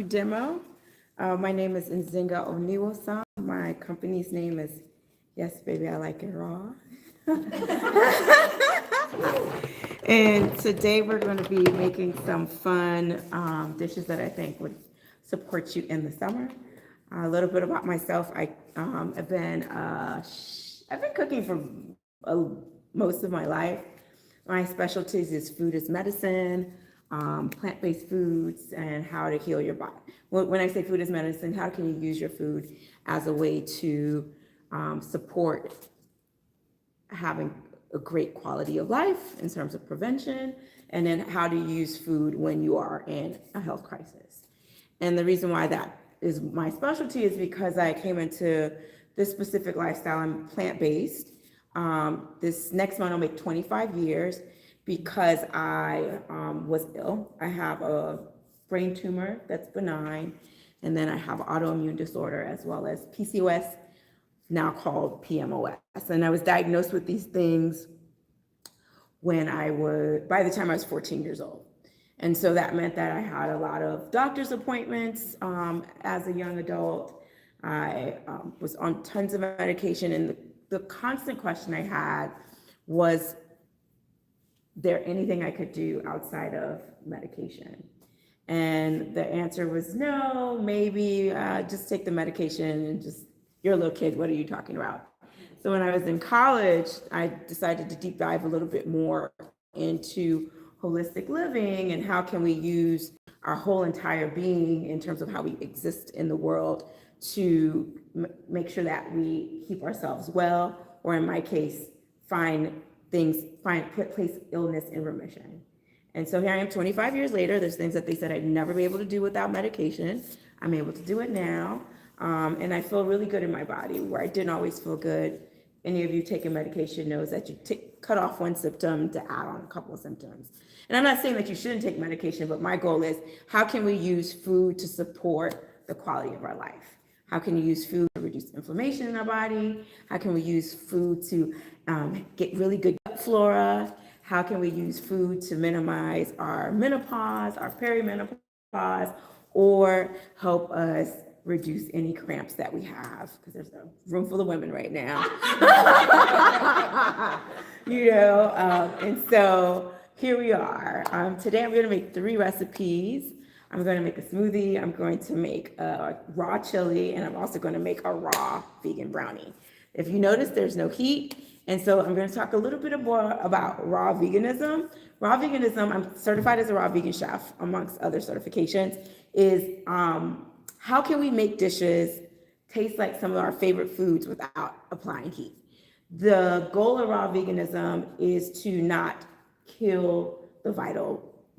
demo. My name is Nzinga Oniwosan. My company's name is Yes Baby I Like It Raw. And today we're going to be making some fun dishes that I think would support you in the summer. A little bit about myself. I've been cooking for most of my life. My specialties is food as medicine, plant-based foods, and how to heal your body. When I say food as medicine, how can you use your food as a way to support having a great quality of life in terms of prevention, and then how to use food when you are in a health crisis. And the reason why that is my specialty is because I came into this specific lifestyle. I'm plant-based. This next month I'll make 25 years because I was ill. I have a brain tumor that's benign, and then I have autoimmune disorder as well as PCOS, now called PMOS. And I was diagnosed with these things by the time I was 14 years old. And so that meant that I had a lot of doctor's appointments as a young adult. I was on tons of medication, and the constant question I had was, there anything I could do outside of medication? And the answer was no, maybe just take the medication and you're a little kid, what are you talking about? So when I was in college, I decided to deep dive a little bit more into holistic living and how can we use our whole entire being in terms of how we exist in the world to make sure that we keep ourselves well, or in my case, place illness in remission. And so here I am 25 years later. There's things that they said I'd never be able to do without medication. I'm able to do it now. And I feel really good in my body, where I didn't always feel good. Any of you taking medication knows that you cut off one symptom to add on a couple of symptoms. And I'm not saying that you shouldn't take medication, but my goal is, how can we use food to support the quality of our life? How can you use food to reduce inflammation in our body? How can we use food to get really good gut flora? How can we use food to minimize our menopause, our perimenopause, or help us reduce any cramps that we have? Because there's a room full of women right now. And so here we are. Today I'm going to make 3 recipes. I'm going to make a smoothie, I'm going to make a raw chili, and I'm also going to make a raw vegan brownie. If you notice, there's no heat, and so I'm going to talk a little bit more about raw veganism. Raw veganism, I'm certified as a raw vegan chef, amongst other certifications, is how can we make dishes taste like some of our favorite foods without applying heat? The goal of raw veganism is to not kill the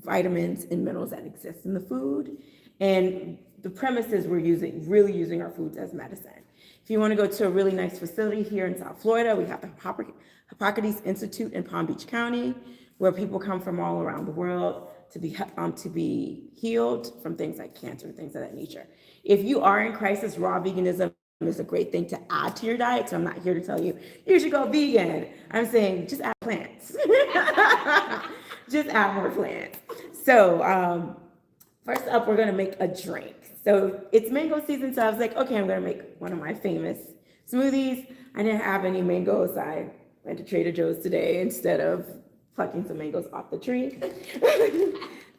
vitamins and minerals that exist in the food. And the premise is we're really using our foods as medicine. If you want to go to a really nice facility here in South Florida, we have the Hippocrates Institute in Palm Beach County, where people come from all around the world to be healed from things like cancer and things of that nature. If you are in crisis, raw veganism is a great thing to add to your diet. So I'm not here to tell you should go vegan. I'm saying just add plants. Just add more plants. So first up, we're going to make a drink. So it's mango season, so I was like, okay, I'm going to make one of my famous smoothies. I didn't have any mangoes, so I went to Trader Joe's today instead of plucking some mangoes off the tree.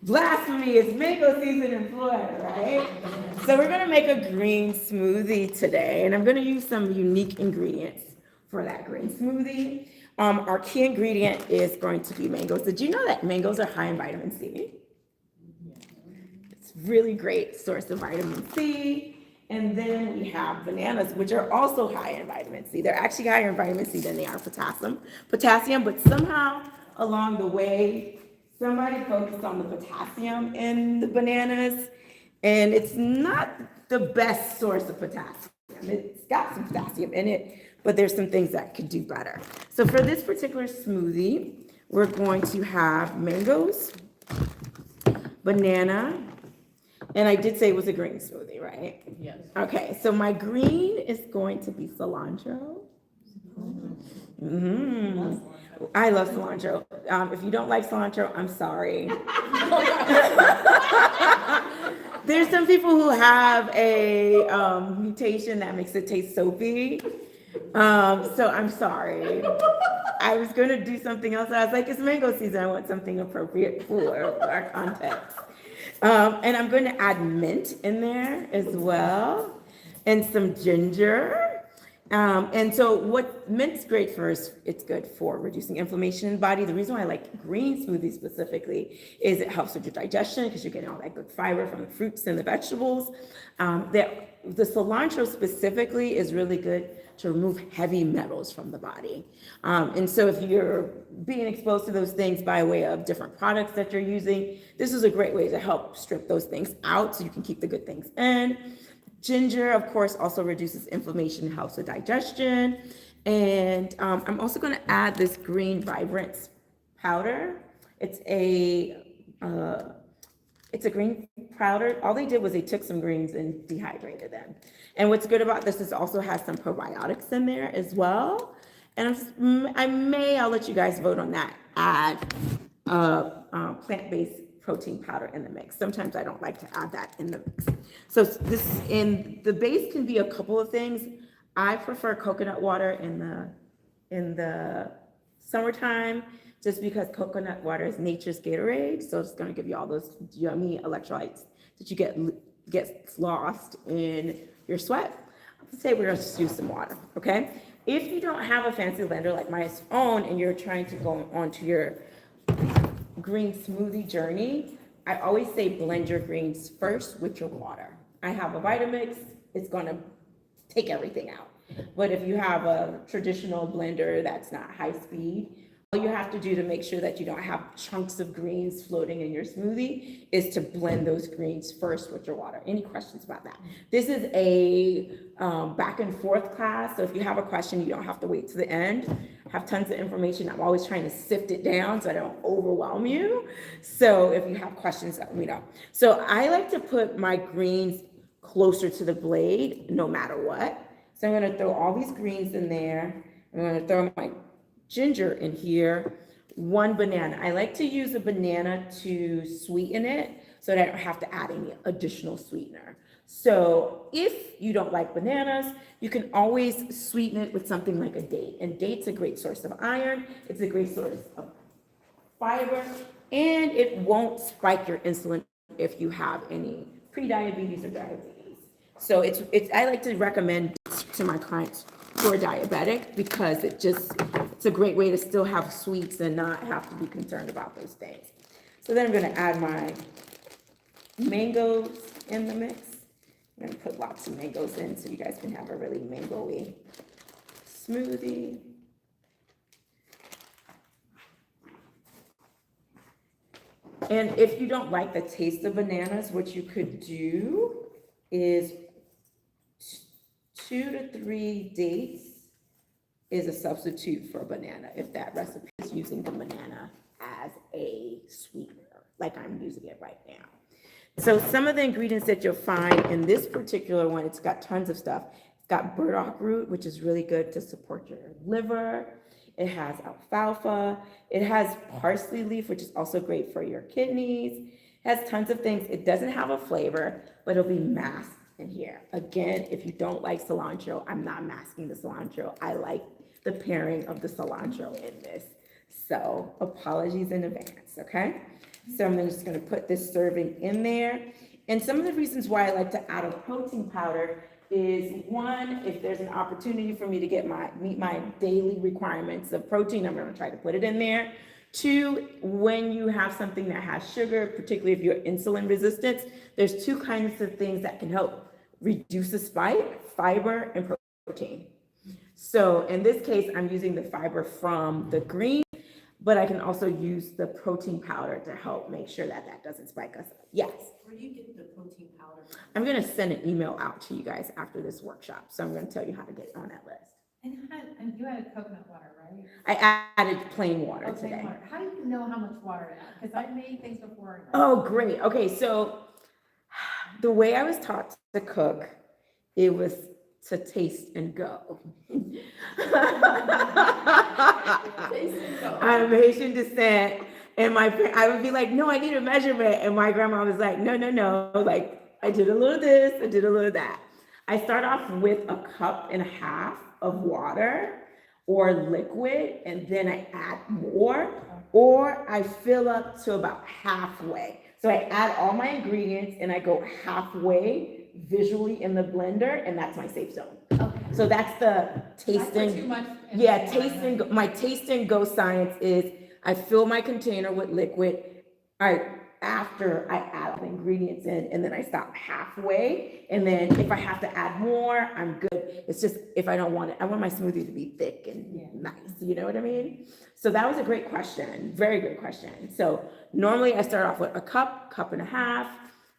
Blasphemy, it's mango season in Florida, right? So we're going to make a green smoothie today, and I'm going to use some unique ingredients for that green smoothie. Our key ingredient is going to be mangoes. Did you know that mangoes are high in vitamin C? It's a really great source of vitamin C. And then we have bananas, which are also high in vitamin C. They're actually higher in vitamin C than they are potassium, but somehow along the way, somebody focused on the potassium in the bananas, and it's not the best source of potassium. It's got some potassium in it, but there's some things that could do better. So for this particular smoothie, we're going to have mangoes, banana, and I did say it was a green smoothie, right? Yes. Okay, so my green is going to be cilantro. I love cilantro. If you don't like cilantro, I'm sorry. There's some people who have a mutation that makes it taste soapy. So I'm sorry. I was going to do something else. I was like, it's mango season. I want something appropriate for our context. And I'm going to add mint in there as well, and some ginger. And so what mint's great for is it's good for reducing inflammation in the body. The reason why I like green smoothies specifically is it helps with your digestion because you're getting all that good fiber from the fruits and the vegetables. The cilantro specifically is really good to remove heavy metals from the body. And so if you're being exposed to those things by way of different products that you're using, this is a great way to help strip those things out so you can keep the good things in. Ginger, of course, also reduces inflammation and helps with digestion. And I'm also going to add this green vibrance powder. It's a green powder. All they did was they took some greens and dehydrated them. And what's good about this is it also has some probiotics in there as well. And I'll let you guys vote on that. Add plant-based protein powder in the mix. Sometimes I don't like to add that in the mix. So the base can be a couple of things. I prefer coconut water in the summertime, just because coconut water is nature's Gatorade. So it's going to give you all those yummy electrolytes that you get lost in your sweat. Let's say we're going to just use some water, okay? If you don't have a fancy blender like my own and you're trying to go onto your green smoothie journey, I always say blend your greens first with your water. I have a Vitamix, it's gonna take everything out. But if you have a traditional blender that's not high speed, all you have to do to make sure that you don't have chunks of greens floating in your smoothie is to blend those greens first with your water. Any questions about that? This is a back and forth class, so if you have a question, you don't have to wait to the end. I have tons of information. I'm always trying to sift it down so I don't overwhelm you. So if you have questions, let me know. So I like to put my greens closer to the blade no matter what. So I'm gonna throw all these greens in there. I'm gonna throw my ginger in here, 1 banana. I like to use a banana to sweeten it so that I don't have to add any additional sweetener. So if you don't like bananas, you can always sweeten it with something like a date. And date's a great source of iron. It's a great source of fiber, and it won't spike your insulin if you have any pre-diabetes or diabetes. So I like to recommend to my clients who are diabetic because it's a great way to still have sweets and not have to be concerned about those things. So then I'm going to add my mangoes in the mix. I'm going to put lots of mangoes in so you guys can have a really mango-y smoothie. And if you don't like the taste of bananas, what you could do is 2 to 3 dates is a substitute for a banana if that recipe is using the banana as a sweetener, like I'm using it right now. So some of the ingredients that you'll find in this particular one, it's got tons of stuff. It's got burdock root, which is really good to support your liver. It has alfalfa. It has parsley leaf, which is also great for your kidneys. It has tons of things. It doesn't have a flavor, but it'll be masked in here. Again, if you don't like cilantro, I'm not masking the cilantro. I like the pairing of the cilantro in this. So apologies in advance, okay? So I'm just gonna put this serving in there. And some of the reasons why I like to add a protein powder is, one, if there's an opportunity for me to meet my daily requirements of protein, I'm gonna try to put it in there. 2, when you have something that has sugar, particularly if you're insulin resistant, there's 2 kinds of things that can help reduce the spike: fiber and protein. So in this case, I'm using the fiber from the green, but I can also use the protein powder to help make sure that that doesn't spike us. Yes? Where do you get the protein powder? I'm going to send an email out to you guys after this workshop. So I'm going to tell you how to get on that list. And you added coconut water, right? I added plain water today. Plain water. How do you know how much water to add? Because I've made things before. Oh, great. Okay, so the way I was taught to cook, it was to taste and go. I'm Haitian descent, and I would be like, no, I need a measurement. And my grandma was like, no, like I did a little this, I did a little that. I start off with a cup and a half of water or liquid, and then I add more, or I fill up to about halfway. So I add all my ingredients and I go halfway visually in the blender, and that's my safe zone. Okay. So that's the I put too tasting. much in Yeah, the taste and go, my taste and go science is I fill my container with liquid. After I add all the ingredients in, and then I stop halfway. And then if I have to add more, I'm good. It's just if I don't want it, I want my smoothie to be thick and nice. You know what I mean? So that was a great question. Very good question. So normally I start off with a cup and a half.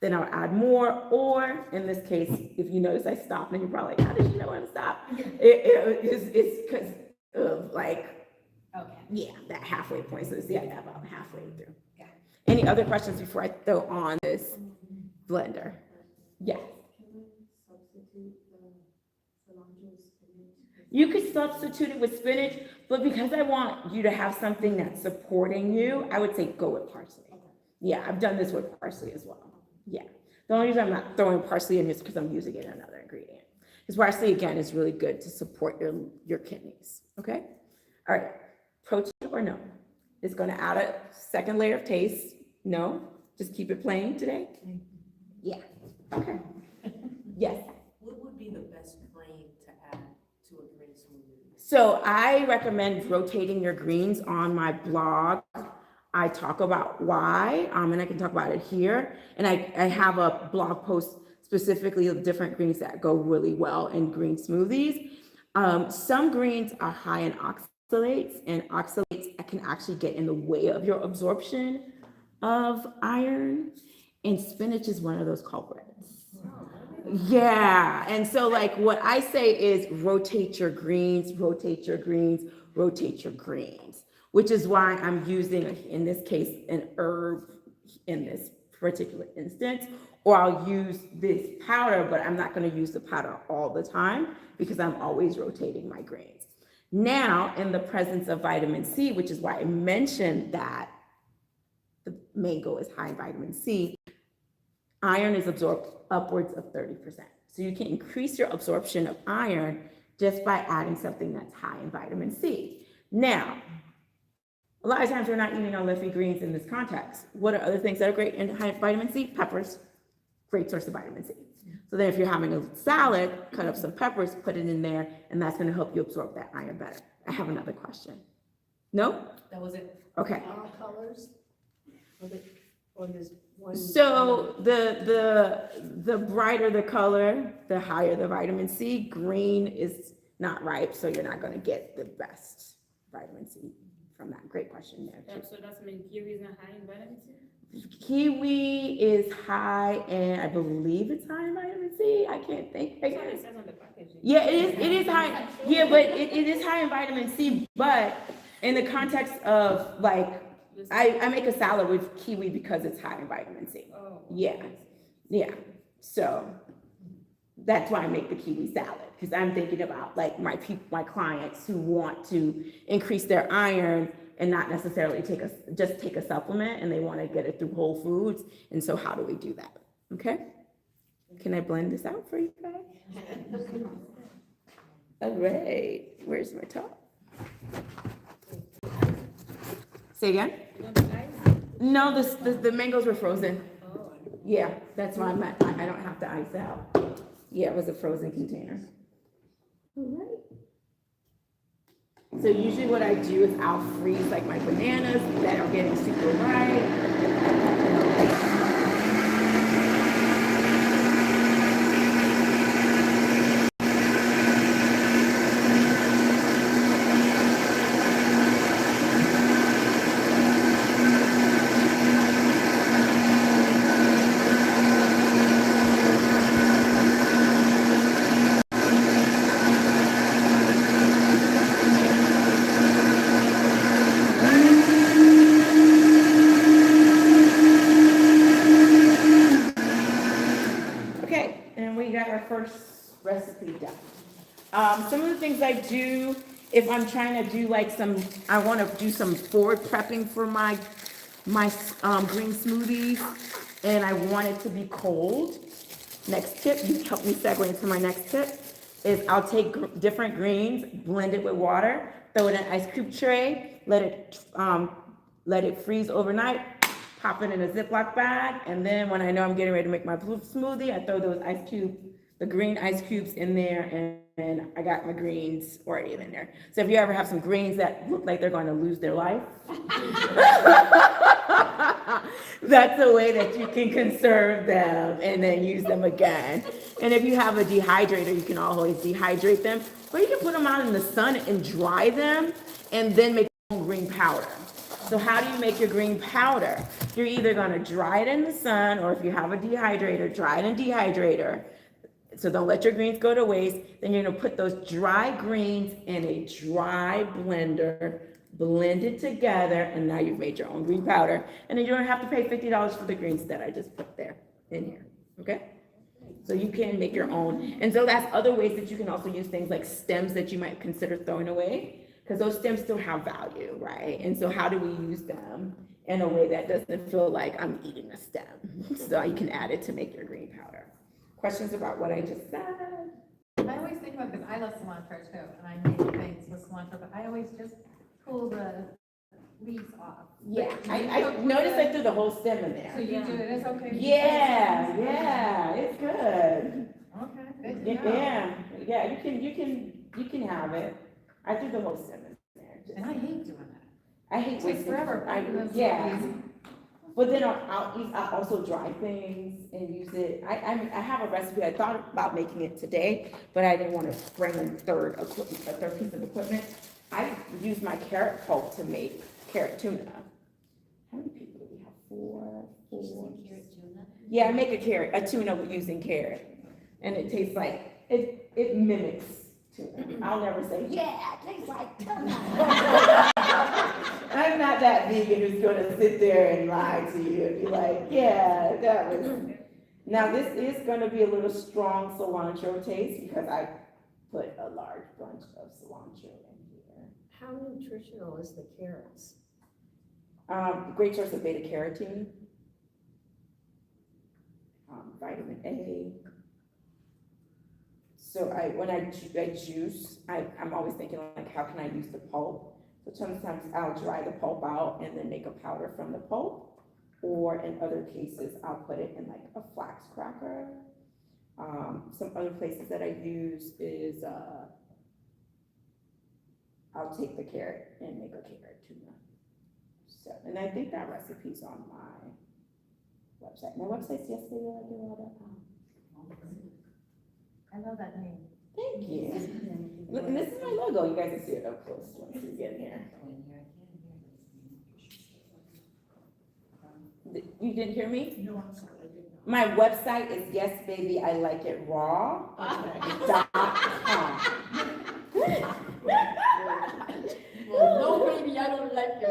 Then I'll add more, or in this case, if you notice I stop, and you're probably like, how did you know when to stop? It's because of like, Okay. yeah, that halfway point. So it's about halfway through. Yeah. Any other questions before I throw on this blender? Yes. You could substitute it with spinach, but because I want you to have something that's supporting you, I would say go with parsley. Yeah, I've done this with parsley as well. Yeah. The only reason I'm not throwing parsley in is because I'm using it in another ingredient. Because parsley, again, is really good to support your kidneys. Okay? All right. Protein or no? It's going to add a second layer of taste. No? Just keep it plain today? Yeah. Okay. Yes. What would be the best grain to add to a green smoothie? So I recommend rotating your greens on my blog. I talk about why, and I can talk about it here. And I have a blog post specifically of different greens that go really well in green smoothies. Some greens are high in oxalates, and oxalates can actually get in the way of your absorption of iron. And spinach is one of those culprits. Yeah, and so like what I say is rotate your greens, rotate your greens, rotate your greens, which is why I'm using, in this case, an herb in this particular instance, or I'll use this powder, but I'm not going to use the powder all the time because I'm always rotating my greens. Now, in the presence of vitamin C, which is why I mentioned that the mango is high in vitamin C, iron is absorbed upwards of 30%. So you can increase your absorption of iron just by adding something that's high in vitamin C. Now, a lot of times we're not eating our leafy greens in this context. What are other things that are great in high vitamin C? Peppers, great source of vitamin C. So then if you're having a salad, cut up some peppers, put it in there, and that's gonna help you absorb that iron better. I have another question. No? That was it. Okay. All colors? Or there's one? So the brighter the color, the higher the vitamin C. Green is not ripe, so you're not gonna get the best vitamin C from that. Great question there. So that's mean kiwi is not high in vitamin C? Kiwi is high, and I believe it's high in vitamin C. I can't think. That's what it says on the packaging. Yeah, it is high. Yeah, but it is high in vitamin C. But in the context of like, I make a salad with kiwi because it's high in vitamin C. Oh. Yeah. So that's why I make the kiwi salad, because I'm thinking about like my clients who want to increase their iron and not necessarily just take a supplement, and they want to get it through Whole Foods. And so how do we do that? Okay. Can I blend this out for you guys? All right. Where's my top? Say again? No, the mangoes were frozen. Yeah, that's why I don't have to ice out. Yeah, it was a frozen container. All right. So usually what I do is I'll freeze like my bananas that are getting super ripe. Recipe done. Some of the things I do, if I'm trying to do like I want to do some forward prepping for my green smoothies, and I want it to be cold. Next tip, you help me segue into my next tip, is I'll take different greens, blend it with water, throw it in an ice cube tray, let it freeze overnight, pop it in a Ziploc bag, and then when I know I'm getting ready to make my blue smoothie, I throw the green ice cubes in there, and I got my greens already in there. So if you ever have some greens that look like they're going to lose their life, that's a way that you can conserve them and then use them again. And if you have a dehydrator, you can always dehydrate them, or you can put them out in the sun and dry them, and then make your own green powder. So how do you make your green powder? You're either gonna dry it in the sun, or if you have a dehydrator, dry it in dehydrator. So don't let your greens go to waste. Then you're gonna put those dry greens in a dry blender, blend it together, and now you've made your own green powder. And then you don't have to pay $50 for the greens that I just put there in here, okay? So you can make your own. And so that's other ways that you can also use things like stems that you might consider throwing away, because those stems still have value, right? And so how do we use them in a way that doesn't feel like I'm eating a stem? So you can add it to make your green powder. Questions about what I just said? I always think about this, I love cilantro too, and I make things with cilantro, but I always just pull the leaves off. Yeah, I noticed I threw the whole stem in So there. you do it, it's okay? Yeah, it's good. Okay, good to know. Yeah, you can have it. I threw the whole stem in there. And I hate doing that. I hate It takes wasting. forever. Yeah. But then I'll also dry things and use it. I have a recipe. I thought about making it today, but I didn't want to bring a third piece of equipment. I use my carrot pulp to make carrot tuna. How many people do we have? Four. Carrot tuna? Yeah, I make a tuna using carrot, and it tastes like it mimics tuna. I'll never say, yeah, it tastes like tuna. I'm not that vegan who's gonna sit there and lie to you and be like, yeah, that was. Now this is gonna be a little strong cilantro taste because I put a large bunch of cilantro in here. How nutritional is the carrots? Great source of beta carotene, vitamin A. So when I juice, I'm always thinking like, how can I use the pulp? So sometimes I'll dry the pulp out and then make a powder from the pulp, or in other cases, I'll put it in like a flax cracker. Some other places that I use is, I'll take the carrot and make a carrot tuna. So, and I think that recipe's on my website. My website's yesterday.com. I love that name. Thank you. Look, and this is my logo. You guys can see it up close once you get in here. You didn't hear me? No, I'm sorry, I didn't know. My website is yesbabyilikeItraw.com. Well, no, baby, I don't like your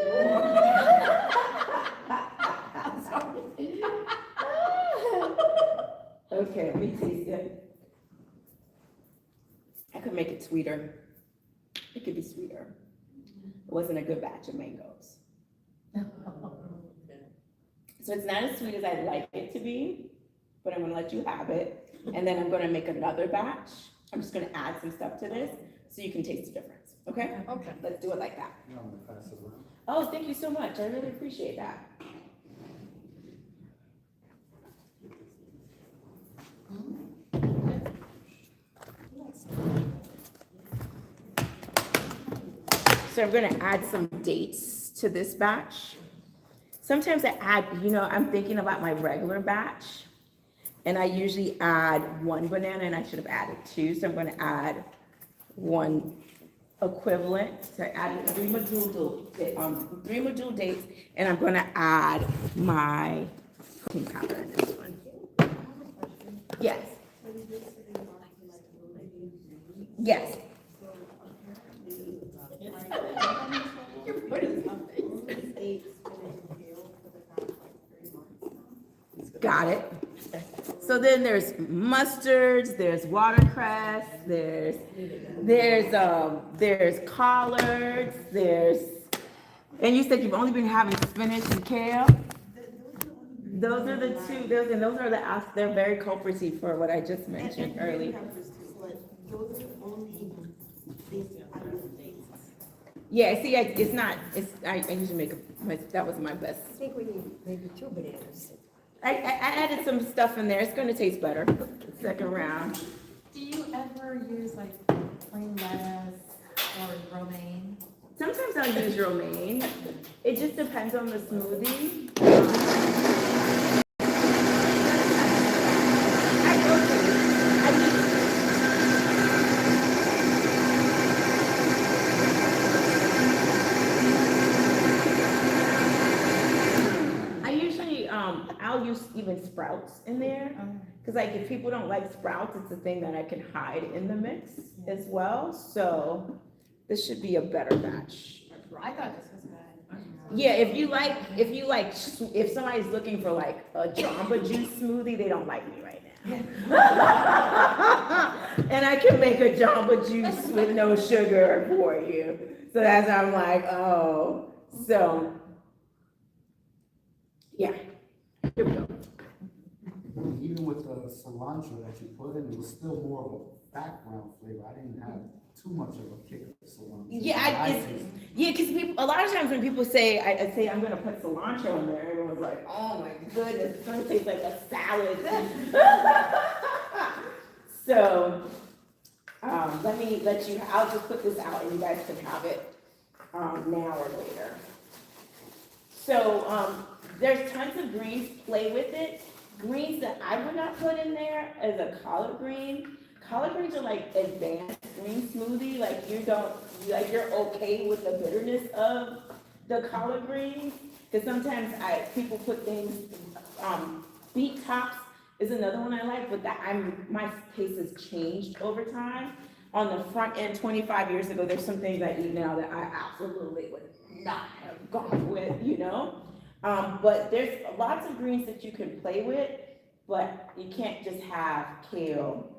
Okay, let me taste it. I could make it sweeter. It could be sweeter. It wasn't a good batch of mangoes. So it's not as sweet as I'd like it to be, but I'm gonna let you have it. And then I'm gonna make another batch. I'm just gonna add some stuff to this so you can taste the difference, okay? Okay. Let's do it like that. I'm gonna pass it around. Oh, thank you so much. I really appreciate that. So I'm gonna add some dates to this batch. Sometimes I add, I'm thinking about my regular batch, and I usually add one banana, and I should have added two, so I'm gonna add one equivalent. So I added three module dates, and I'm gonna add my protein powder in this one. Yes. Yes. Got it. So then there's mustards, there's watercress, there's collards, and you said you've only been having spinach and kale? Those are the two, those are they're very culprity for what I just mentioned earlier. Those are only these Yeah, see, it's not, I usually make that was my best. I think we need maybe 2 bananas. I added some stuff in there, it's gonna taste better, second round. Do you ever use like plain lettuce or romaine? Sometimes I'll use romaine, it just depends on the smoothie. I'll use even sprouts in there, because like if people don't like sprouts, it's a thing that I can hide in the mix as well, so this should be a better batch. I thought this was good. Yeah, if somebody's looking for like a Jamba Juice smoothie, they don't like me right now. And I can make a Jamba Juice with no sugar for you, so that's I'm like, oh, so yeah. Here we go. Even with the cilantro that you put in, it was still more of a background flavor. I didn't have too much of a kick of cilantro. Yeah, because a lot of times when people say, I say I'm gonna put cilantro in there, everyone's like, oh my goodness, it's gonna taste like a salad. So, I'll just put this out and you guys can have it now or later. So, there's tons of greens, play with it. Greens that I would not put in there is a collard green. Collard greens are like advanced green smoothie, you're okay with the bitterness of the collard greens. Because sometimes people put things, beet tops is another one I like, but my taste has changed over time. On the front end, 25 years ago, there's some things I eat now that I absolutely would not have gone with, but there's lots of greens that you can play with, but you can't just have kale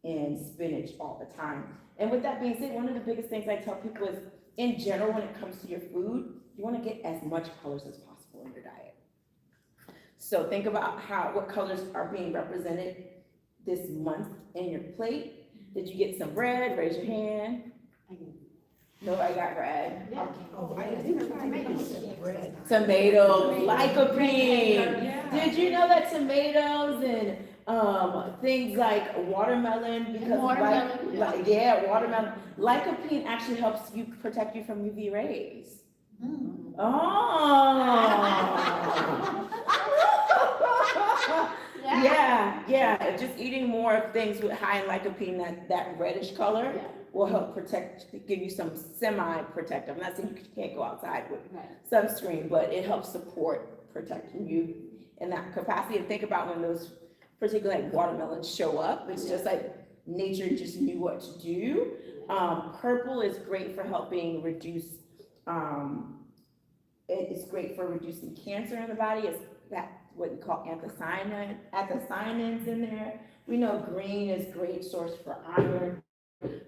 and spinach all the time. And with that being said, one of the biggest things I tell people is, in general, when it comes to your food, you want to get as much colors as possible in your diet. So think about what colors are being represented this month in your plate. Did you get some red? Raise your hand. No, I got red. Yeah. Oh, I think bread. Tomatoes, lycopene. Did you know that tomatoes and things like watermelon, because Watermelon, watermelon, lycopene actually helps protect you from UV rays. Oh. Yeah. Just eating more of things with high in lycopene, that reddish color, will help give you some semi-protective. I'm not saying you can't go outside with sunscreen, but it helps support protecting you in that capacity. And think about when those particularly like watermelons show up, it's just like nature just knew what to do. Purple is great for helping reduce, it's great for reducing cancer in the body. It's what we call anthocyanins in there. We know green is great source for iron.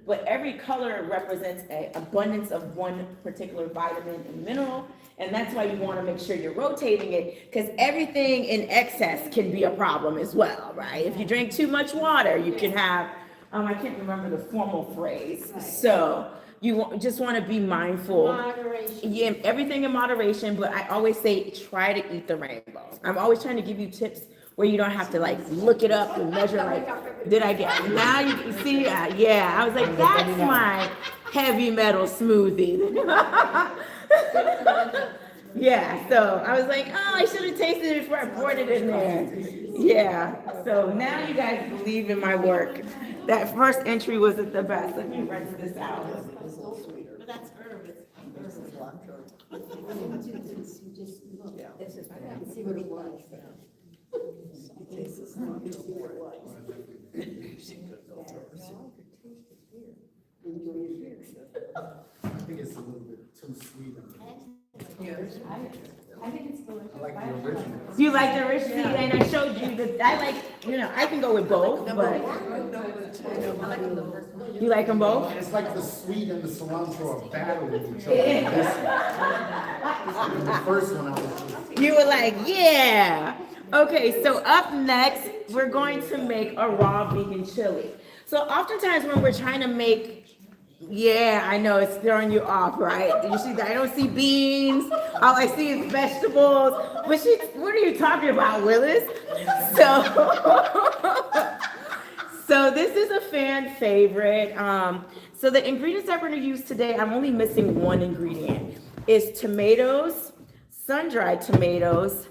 But every color represents an abundance of one particular vitamin and mineral, and that's why you want to make sure you're rotating it, because everything in excess can be a problem as well, right? If you drink too much water, you can have, I can't remember the formal phrase, so you just want to be mindful. Moderation. Yeah, everything in moderation, but I always say try to eat the rainbow. I'm always trying to give you tips where you don't have to like look it up and measure did I get, now you can see, yeah, I was like, that's my heavy metal smoothie. Yeah, so I was like, oh, I should have tasted it before I poured it in there. Yeah, so now you guys believe in my work. That first entry wasn't the best. Let me rinse this out. But that's herb, it's See what it was. I think it's a little bit too sweet. I think it's delicious. I like the original. You like the rich tea, and I showed you that I like, I can go with both, but you like them both? It's like the sweet and the cilantro are battling each other. The first one I was just. You were like, yeah. Okay, so up next, we're going to make a raw vegan chili. So oftentimes when we're trying to make, yeah, I know it's throwing you off, right? Did you see that? I don't see beans. All I see is vegetables. But what are you talking about, Willis? So, so this is a fan favorite. So the ingredients that we're gonna use today, I'm only missing one ingredient. Is tomatoes, sun-dried tomatoes,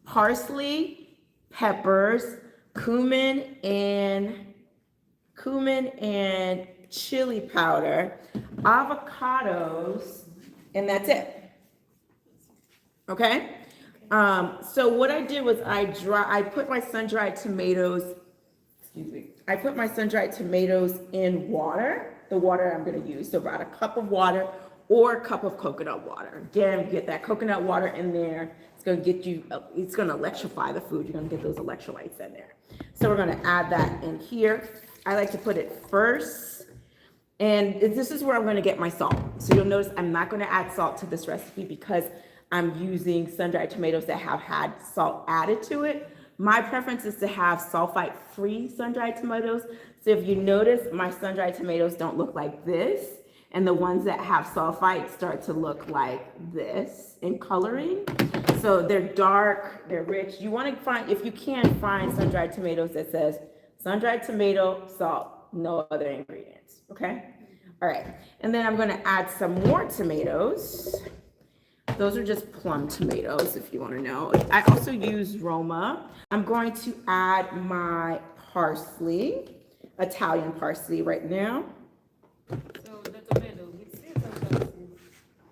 parsley, peppers, cumin and chili powder, avocados, and that's it. Okay? So what I did was I put my sun-dried tomatoes, I put my sun-dried tomatoes in water, the water I'm gonna use, so about a cup of water or a cup of coconut water. Again, get that coconut water in there. It's gonna get you, it's gonna electrify the food. You're gonna get those electrolytes in there. So we're gonna add that in here. I like to put it first. And this is where I'm gonna get my salt. So you'll notice I'm not gonna add salt to this recipe because I'm using sun-dried tomatoes that have had salt added to it. My preference is to have sulfite-free sun-dried tomatoes. So if you notice, my sun-dried tomatoes don't look like this, and the ones that have sulfite start to look like this in coloring. So they're dark, they're rich. You want to find, if you can, find sun-dried tomatoes that says sun-dried tomato, salt, no other ingredients, okay? All right, and then I'm gonna add some more tomatoes. Those are just plum tomatoes, if you want to know. I also use Roma. I'm going to add my parsley, Italian parsley right now. So the tomato with seeds or without seeds?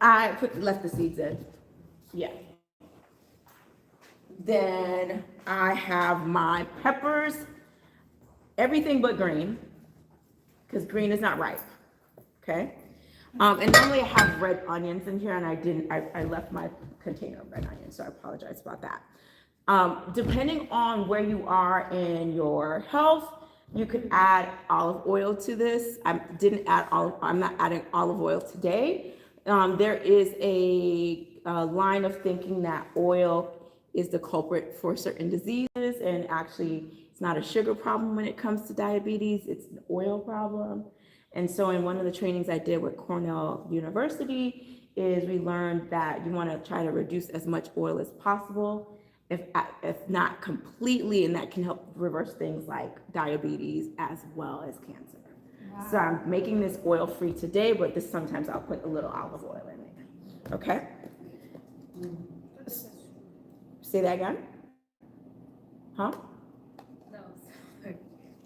I left the seeds in. Yeah. Then I have my peppers, everything but green, because green is not ripe. Okay. And normally I have red onions in here, and I left my container of red onions, so I apologize about that. Depending on where you are in your health, you could add olive oil to this. I'm not adding olive oil today. There is a line of thinking that oil is the culprit for certain diseases, and actually it's not a sugar problem when it comes to diabetes, it's an oil problem. And so in one of the trainings I did with Cornell University is we learned that you want to try to reduce as much oil as possible, if not completely, and that can help reverse things like diabetes as well as cancer. Wow. So I'm making this oil-free today, but sometimes I'll put a little olive oil in there, okay? Say that again? Huh? No, sorry.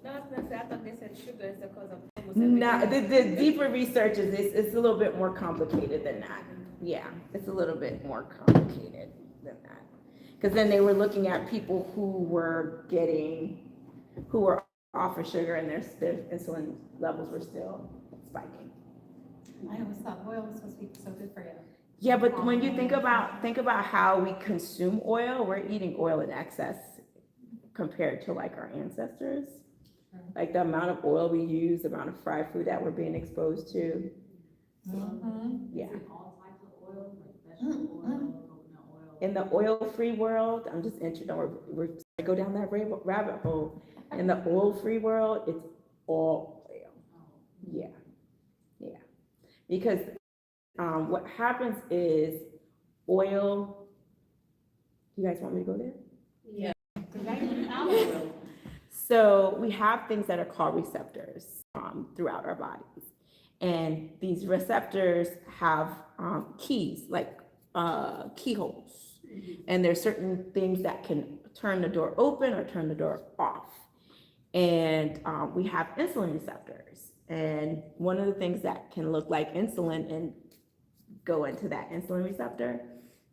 No, I was gonna say, I thought they said sugar is the cause of almost No, everything. the deeper research is it's a little bit more complicated than that. Yeah, it's a little bit more complicated than that. Because then they were looking at people who were off of sugar, and their insulin levels were still spiking. I always thought oil was supposed to be so good for you. Yeah, but when you think about how we consume oil, we're eating oil in excess compared to like our ancestors. Like the amount of oil we use, the amount of fried food that we're being exposed to. Yeah. All types of oil, like vegetable oil, coconut oil. In the oil-free world, I'm just interested, we're go down that rabbit hole. In the oil-free world, it's all oil. Yeah, yeah. Because what happens is oil, you guys want me to go there? Yeah. So we have things that are called receptors throughout our bodies. And these receptors have keys, like keyholes. And there's certain things that can turn the door open or turn the door off. And we have insulin receptors. And one of the things that can look like insulin and go into that insulin receptor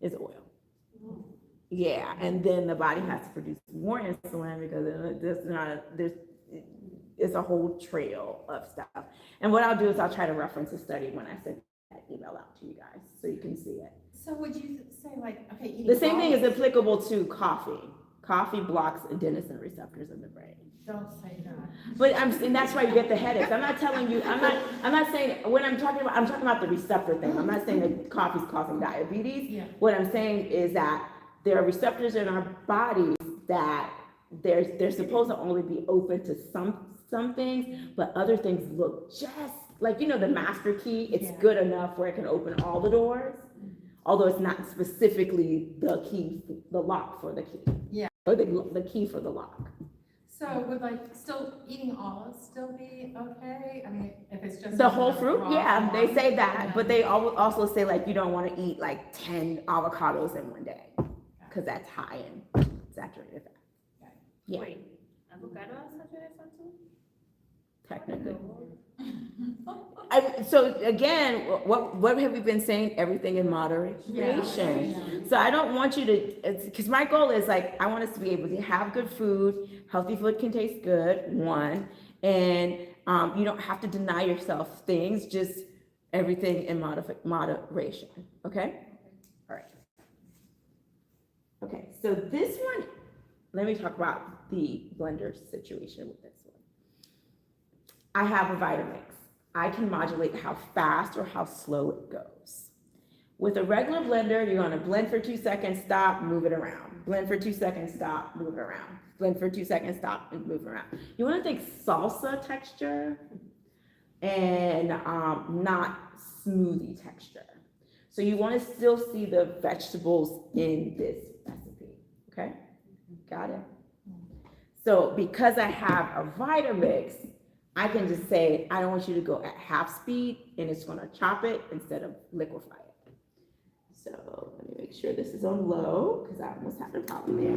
is oil. Yeah, and then the body has to produce more insulin because it's a whole trail of stuff. And what I'll do is I'll try to reference a study when I send that email out to you guys so you can see it. So would you say like, okay, eating The same thing is olives- applicable to coffee. Coffee blocks adenosine receptors in the brain. Don't say that. But and that's why you get the headaches. I'm not telling you, I'm not saying, when I'm talking about the receptor thing. I'm not saying that coffee's causing diabetes. Yeah. What I'm saying is that there are receptors in our bodies that they're supposed to only be open to some things, but other things look just like, the master key, it's Yeah. good enough where it can open all the doors, although it's not specifically the key, the lock for the key. Yeah. Or the key for the lock. So would still eating olives still be okay? I mean, if it's just. The whole fruit, raw yeah, they form, say that, and but then- they also say you don't want to eat 10 avocados in one day, because that's high in saturated fat. Yeah. Wait, avocado has saturated fat too? Technically. So again, what have we been saying? Everything in moderation. Yeah. So I don't want you to, because my goal is I want us to be able to have good food. Healthy food can taste good, one, and you don't have to deny yourself things. Just everything in moderation. Okay. All right. Okay. So this one, let me talk about the blender situation with this one. I have a Vitamix. I can modulate how fast or how slow it goes. With a regular blender, you're gonna blend for 2 seconds, stop, move it around. Blend for 2 seconds, stop, move it around. Blend for 2 seconds, stop, and move it around. You wanna think salsa texture and not smoothie texture. So you wanna still see the vegetables in this recipe, okay? Got it? So because I have a Vitamix, I can just say, I don't want you to go at half speed, and it's gonna chop it instead of liquefy it. So let me make sure this is on low, because I almost had a problem there.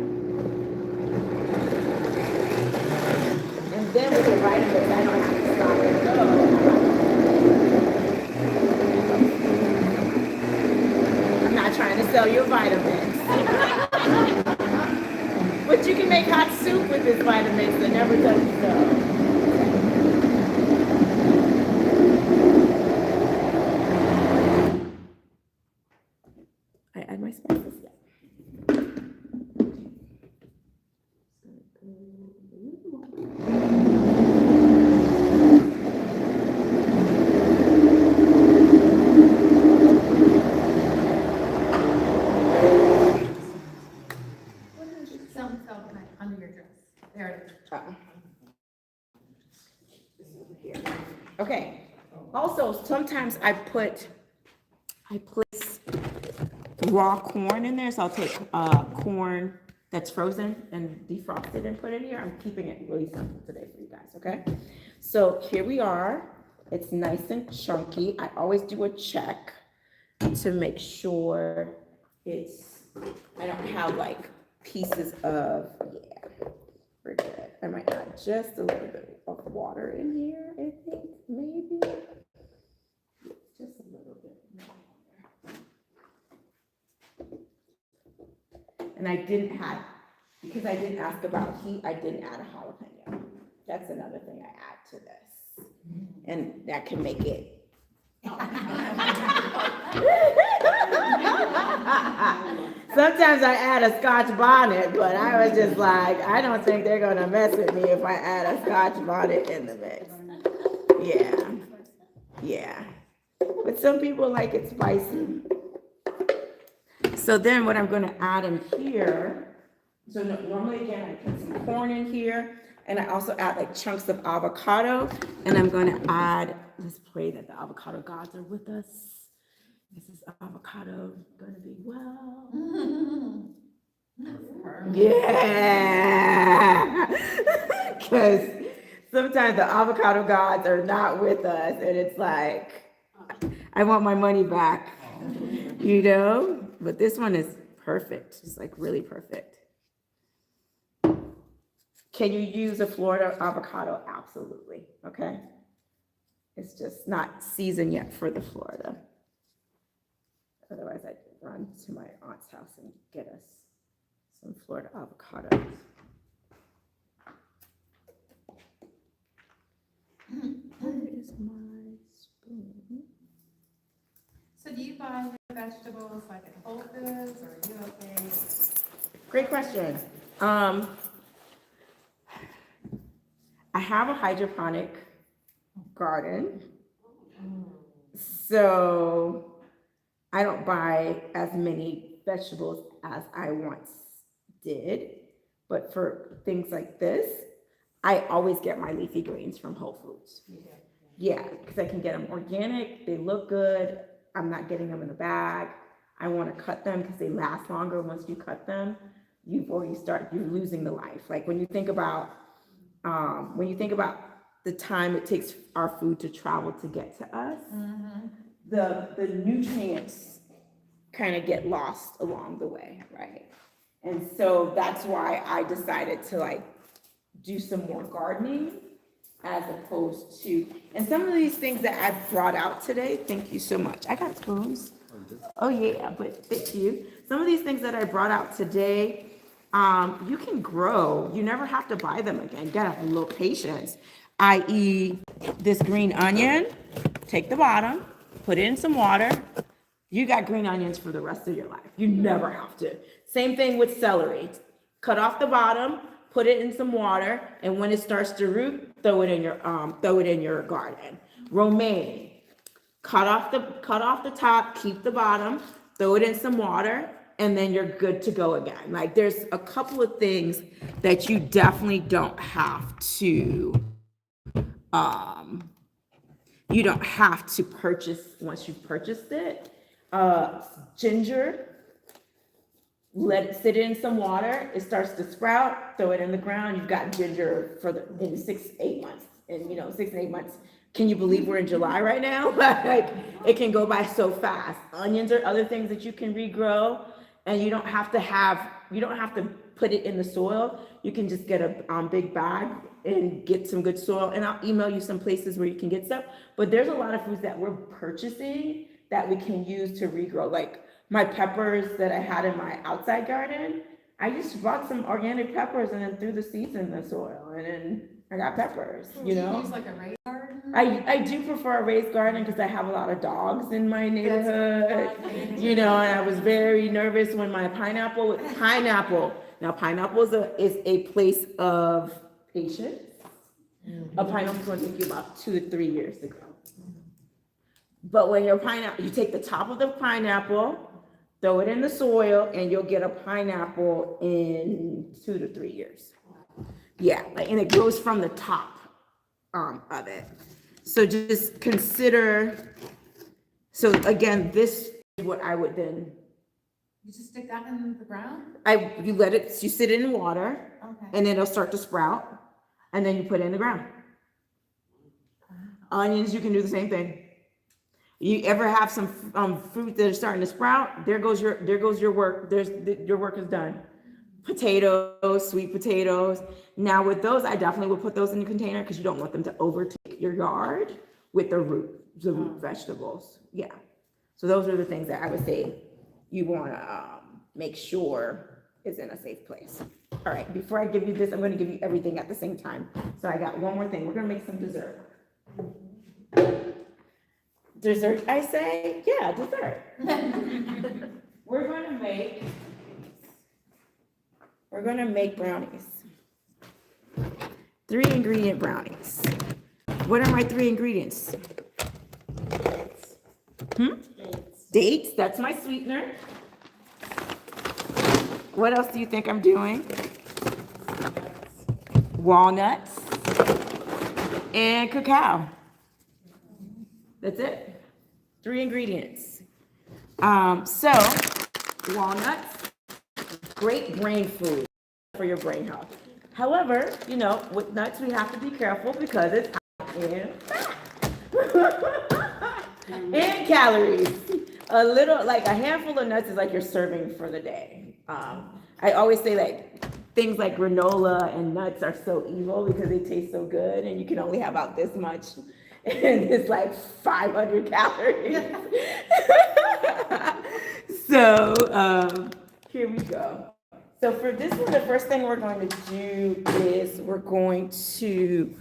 And then with the Vitamix, I don't have to stop and go. I'm not trying to sell you a Vitamix. But you can make hot soup with this Vitamix that never touches stove. I add my spices yet. Some under your dress. There it is. Okay. Also, sometimes I place raw corn in there, so I'll take corn that's frozen and defrost it and put it here. I'm keeping it really simple today for you guys, okay? So here we are. It's nice and chunky. I always do a check to make sure I don't have pieces of, yeah, we're good. I might add just a little bit of water in here, I think, maybe. Just a little bit more. And because I didn't ask about heat, I didn't add a jalapeno. That's another thing I add to this. And that can make it. Sometimes I add a Scotch bonnet, but I was just I don't think they're gonna mess with me if I add a Scotch bonnet in the mix. Yeah. But some people like it spicy. So then what I'm gonna add in here, so normally again, I put some corn in here, and I also add chunks of avocado, and I'm gonna add, let's pray that the avocado gods are with us. This is avocado gonna be well. Yeah. Because sometimes the avocado gods are not with us, and it's I want my money back, But this one is perfect. It's really perfect. Can you use a Florida avocado? Absolutely. Okay. It's just not seasoned yet for the Florida. Otherwise, I'd run to my aunt's house and get us some Florida avocados. Where is my spoon? So do you buy your vegetables at Whole Foods, or are you okay? Great question. I have a hydroponic garden, so I don't buy as many vegetables as I once did, But for things like this, I always get my leafy greens from Whole Foods. Yeah, because I can get them organic, they look good, I'm not getting them in a bag. I want to cut them because they last longer once you cut them. You're losing the life. Like when you think about the time it takes our food to travel to get to us, the nutrients kind of get lost along the way, right? And so that's why I decided to like do some more gardening as opposed to, and some of these things that I brought out today, thank you so much. I got spoons. Oh yeah, but thank you. Some of these things that I brought out today, you can grow. You never have to buy them again. You gotta have a little patience. I.e. this green onion, take the bottom, put it in some water. You got green onions for the rest of your life. You never have to. Same thing with celery. Cut off the bottom, put it in some water, and when it starts to root, throw it in your garden. Romaine, cut off the top, keep the bottom, throw it in some water, and then you're good to go again. Like there's a couple of things that you definitely don't have to purchase once you've purchased it. Ginger, let it sit in some water, it starts to sprout, throw it in the ground, you've got ginger in 6-8 months. And 6 and 8 months, can you believe we're in July right now? Like it can go by so fast. Onions are other things that you can regrow, and you don't have to put it in the soil. You can just get a big bag and get some good soil, and I'll email you some places where you can get stuff. But there's a lot of foods that we're purchasing that we can use to regrow. Like my peppers that I had in my outside garden, I just bought some organic peppers and then threw the seeds in the soil, and then I got peppers, Do you use like a raised garden? I do prefer a raised garden because I have a lot of dogs in my neighborhood, and I was very nervous when my pineapple, now pineapple is a place of patience. A pineapple is going to take you about 2 to 3 years to grow. But when you take the top of the pineapple, throw it in the soil, and you'll get a pineapple in 2 to 3 years. Yeah, and it grows from the top of it. So just consider, so again, this is what I would then, You just stick that in the ground? you sit it in water, Okay. and then it'll start to sprout, and then you put it in the ground. Onions, you can do the same thing. You ever have some fruit that are starting to sprout? There goes your work. Your work is done. Potatoes, sweet potatoes. Now with those, I definitely would put those in a container because you don't want them to overtake your yard with the root vegetables. Yeah. So those are the things that I would say you want to make sure is in a safe place. All right, before I give you this, I'm going to give you everything at the same time. So I got one more thing. We're going to make some dessert. Dessert, I say? Yeah, dessert. We're going to make brownies. 3 ingredient brownies. What are my 3 ingredients? Dates, that's my sweetener. What else do you think I'm doing? Walnuts and cacao. That's it. 3 ingredients. So walnuts, great brain food for your brain health. However, with nuts we have to be careful because it's high in fat and calories. A handful of nuts is like you're serving for the day. I always say like things like granola and nuts are so evil because they taste so good, and you can only have about this much. And it's like 500 calories. So here we go. So for this one, the first thing we're going to do is we're going to,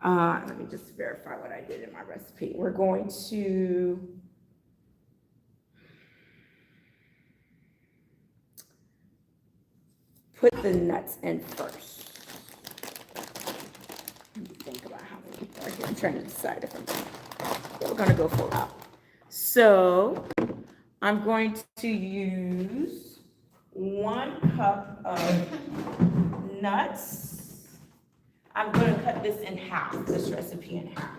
let me just verify what I did in my recipe. We're going to put the nuts in first. Let me think about how many people are here. I'm trying to decide if we're going to go full out. So I'm going to use 1 cup of nuts, I'm gonna cut this in half, this recipe in half.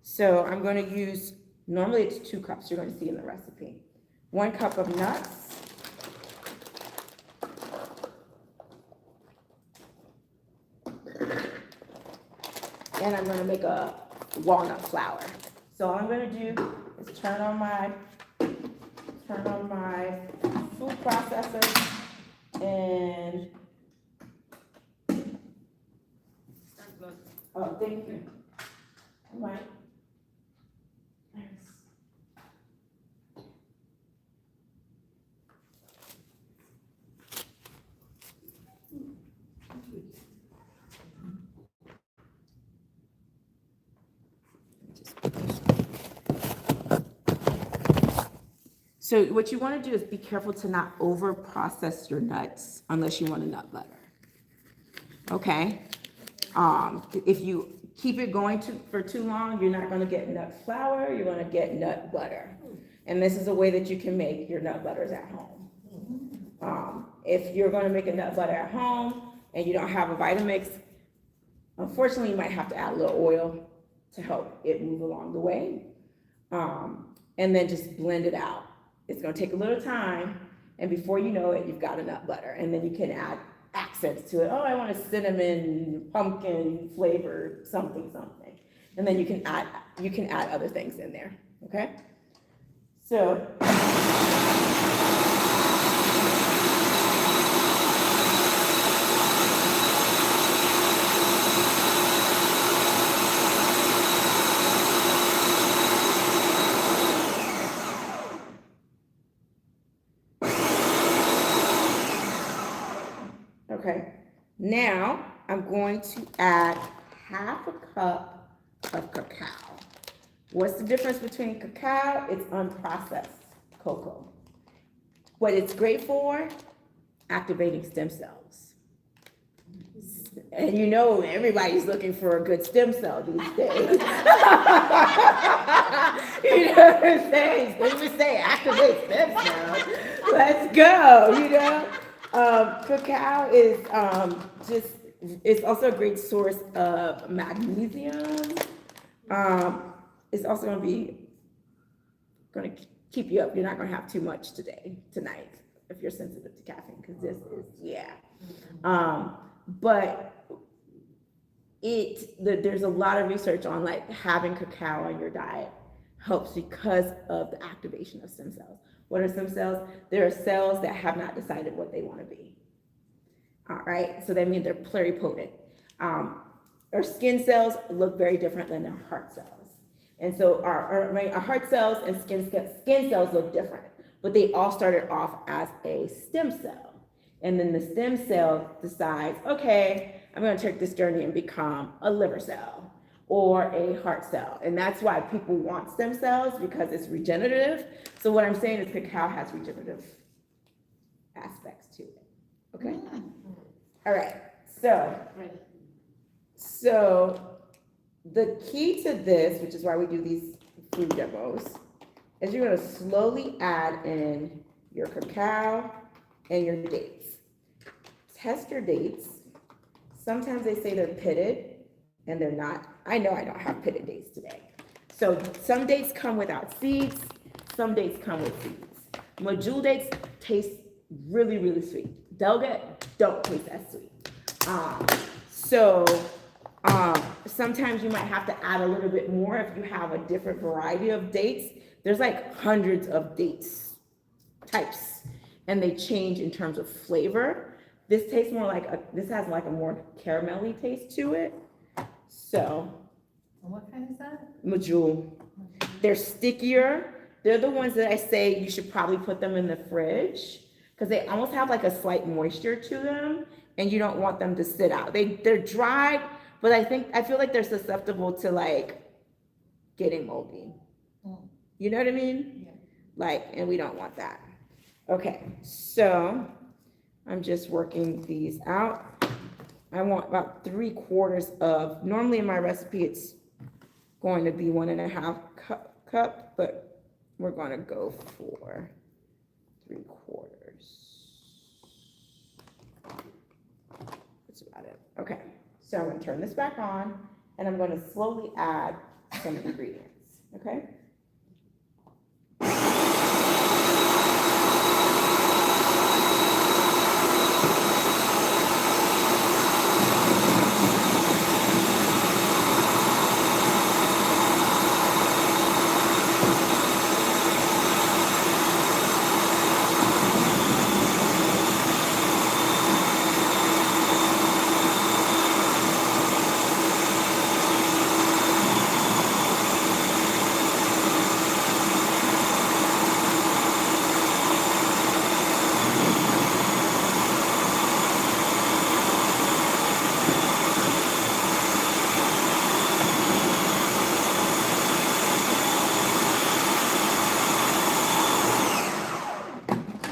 So I'm gonna use, normally it's 2 cups, you're gonna see in the recipe. 1 cup of nuts. And I'm gonna make a walnut flour. So all I'm gonna do is turn on my food processor and, oh, thank you. All right. So what you want to do is be careful to not over process your nuts unless you want a nut butter. Okay? If you keep it going for too long, you're not going to get nut flour, you're going to get nut butter. And this is a way that you can make your nut butters at home. If you're going to make a nut butter at home and you don't have a Vitamix, unfortunately, you might have to add a little oil to help it move along the way. And then just blend it out. It's gonna take a little time, and before you know it, you've got a nut butter. And then you can add accents to it. Oh, I want a cinnamon, pumpkin flavor, something. And then you can add other things in there, okay? So. Okay, now I'm going to add half a cup of cacao. What's the difference between cacao? It's unprocessed cocoa. What it's great for? Activating stem cells. And you know everybody's looking for a good stem cell these days. You know what I'm saying? When we say activate stem cells, let's go, you know? Cacao is it's also a great source of magnesium. It's also going to keep you up. You're not going to have too much tonight, if you're sensitive to caffeine, because this is, yeah. But there's a lot of research on like having cacao in your diet helps because of the activation of stem cells. What are stem cells? There are cells that have not decided what they want to be. All right, so that means they're pluripotent. Our skin cells look very different than our heart cells. And so our heart cells and skin cells look different, but they all started off as a stem cell. And then the stem cell decides, okay, I'm going to take this journey and become a liver cell or a heart cell. And that's why people want stem cells, because it's regenerative. So what I'm saying is cacao has regenerative aspects to it. Okay? All right. So the key to this, which is why we do these food demos, is you're going to slowly add in your cacao and your dates. Test your dates. Sometimes they say they're pitted, and they're not. I know I don't have pitted dates today. So some dates come without seeds, some dates come with seeds. Medjool dates taste really, really sweet. Delga don't taste as sweet. Sometimes you might have to add a little bit more if you have a different variety of dates. There's like hundreds of dates types, and they change in terms of flavor. This tastes more like this has like a more caramelly taste to it. So. What kind is that? Medjool. They're stickier. They're the ones that I say you should probably put them in the fridge because they almost have like a slight moisture to them, and you don't want them to sit out. They're dry, but I feel like they're susceptible to like getting moldy. You know what I mean? Yeah. And we don't want that. Okay, so I'm just working these out. I want about 3/4 of, normally in my recipe, it's going to be 1.5 cup, but we're going to go for 3/4. questions about it. Okay, so I'm gonna turn this back on, and I'm gonna slowly add some ingredients, okay?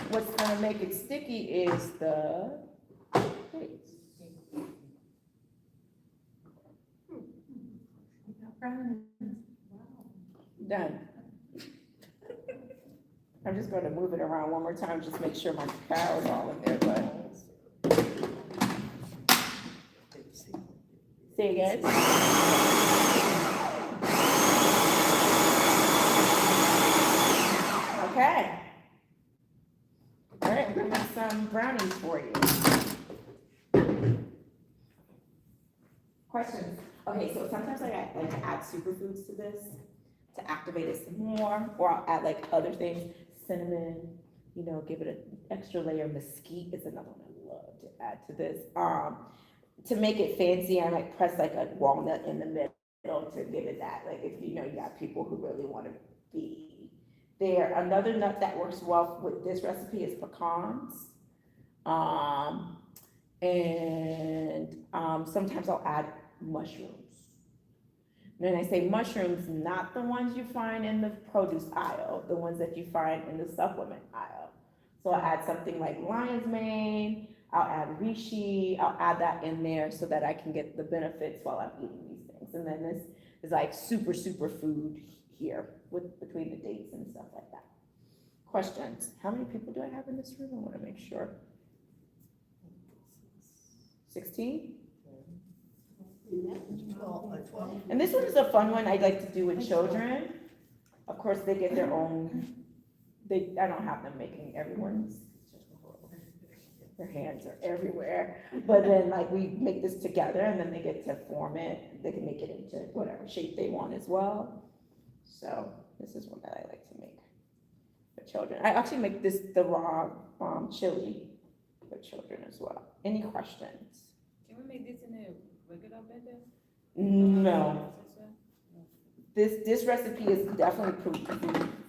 What's gonna make it sticky is the dates. Done. I'm just gonna move it around one more time, just make sure my cow's all in there, but. Say again? Okay. All right, I'm gonna make some brownies for you. Questions? Okay, so sometimes I like to add superfoods to this to activate it some more, or I'll add like other things, cinnamon, you know, give it an extra layer. Mesquite is another one I love to add to this. To make it fancy, I might press like a walnut in the middle to give it that, like if you know you got people who really want to be there. Another nut that works well with this recipe is pecans. Sometimes I'll add mushrooms. When I say mushrooms, not the ones you find in the produce aisle, the ones that you find in the supplement aisle. So I'll add something like lion's mane, I'll add reishi, I'll add that in there so that I can get the benefits while I'm eating these things. And then this is like super food here with between the dates and stuff like that. Questions? How many people do I have in this room? I want to make sure. 16? And this one is a fun one I like to do with children. Of course, they get their own, I don't have them making everyone's, their hands are everywhere. But then like we make this together and then they get to form it. They can make it into whatever shape they want as well. So this is one that I like to make for children. I actually make this the raw chili for children as well. Any questions? Can we make this in a regular blender? No. This recipe is definitely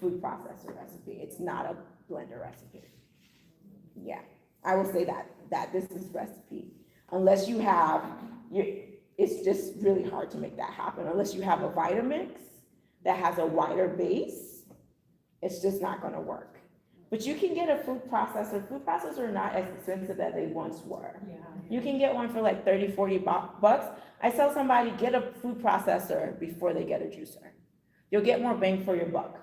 food processor recipe. It's not a blender recipe. Yeah, I will say that this is recipe. Unless you have, it's just really hard to make that happen. Unless you have a Vitamix that has a wider base, it's just not gonna work. But you can get a food processor. Food processors are not as expensive as they once were. Yeah. You can get one for like 30, 40 bucks. I tell somebody, get a food processor before they get a juicer. You'll get more bang for your buck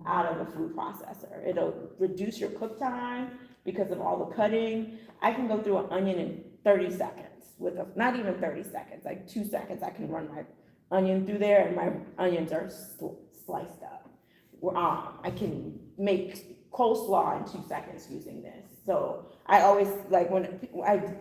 out of a food processor. It'll reduce your cook time because of all the cutting. I can go through an onion in 30 seconds not even 30 seconds, like 2 seconds. I can run my onion through there and my onions are sliced up. I can make coleslaw in 2 seconds using this. So I always, like when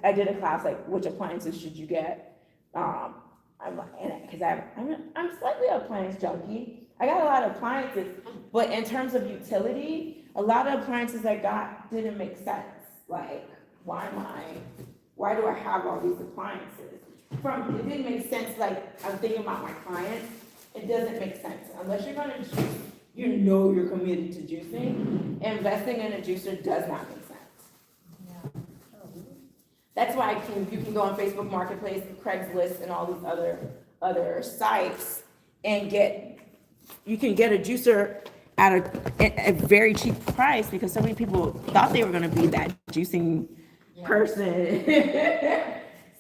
I did a class, like which appliances should you get? I'm like, because I'm slightly an appliance junkie. I got a lot of appliances, but in terms of utility, a lot of appliances I got didn't make sense. Like, why do I have all these appliances? It didn't make sense, like, I'm thinking about my clients, it doesn't make sense. Unless you're gonna juice, you know you're committed to juicing, investing in a juicer does not make sense. That's why you can go on Facebook Marketplace, Craigslist, and all these other sites and you can get a juicer at a very cheap price because so many people thought they were going to be that juicing person.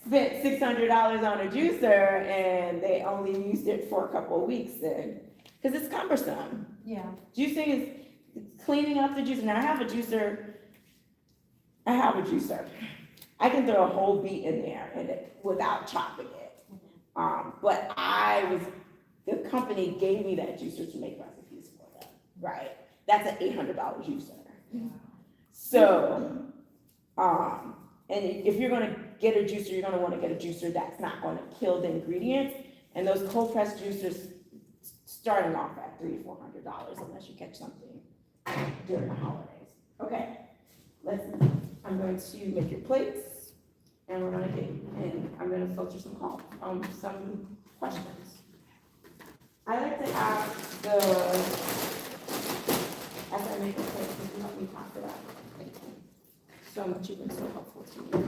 Spent $600 on a juicer and they only used it for a couple of weeks then because it's cumbersome. Yeah. Juicing is cleaning up the juicer. Now I have a juicer. I can throw a whole beet in there and without chopping it. But the company gave me that juicer to make recipes for them, right? That's an $800 juicer. So, and if you're gonna get a juicer, you're gonna wanna get a juicer that's not gonna kill the ingredients. And those cold pressed juicers starting off at $300 to $400 unless you catch something during the holidays. Okay, I'm going to make your plates and we're gonna get, and I'm gonna filter some questions. I like to ask as I make the plates, can you help me talk to that? Thank you so much, you've been so helpful to me.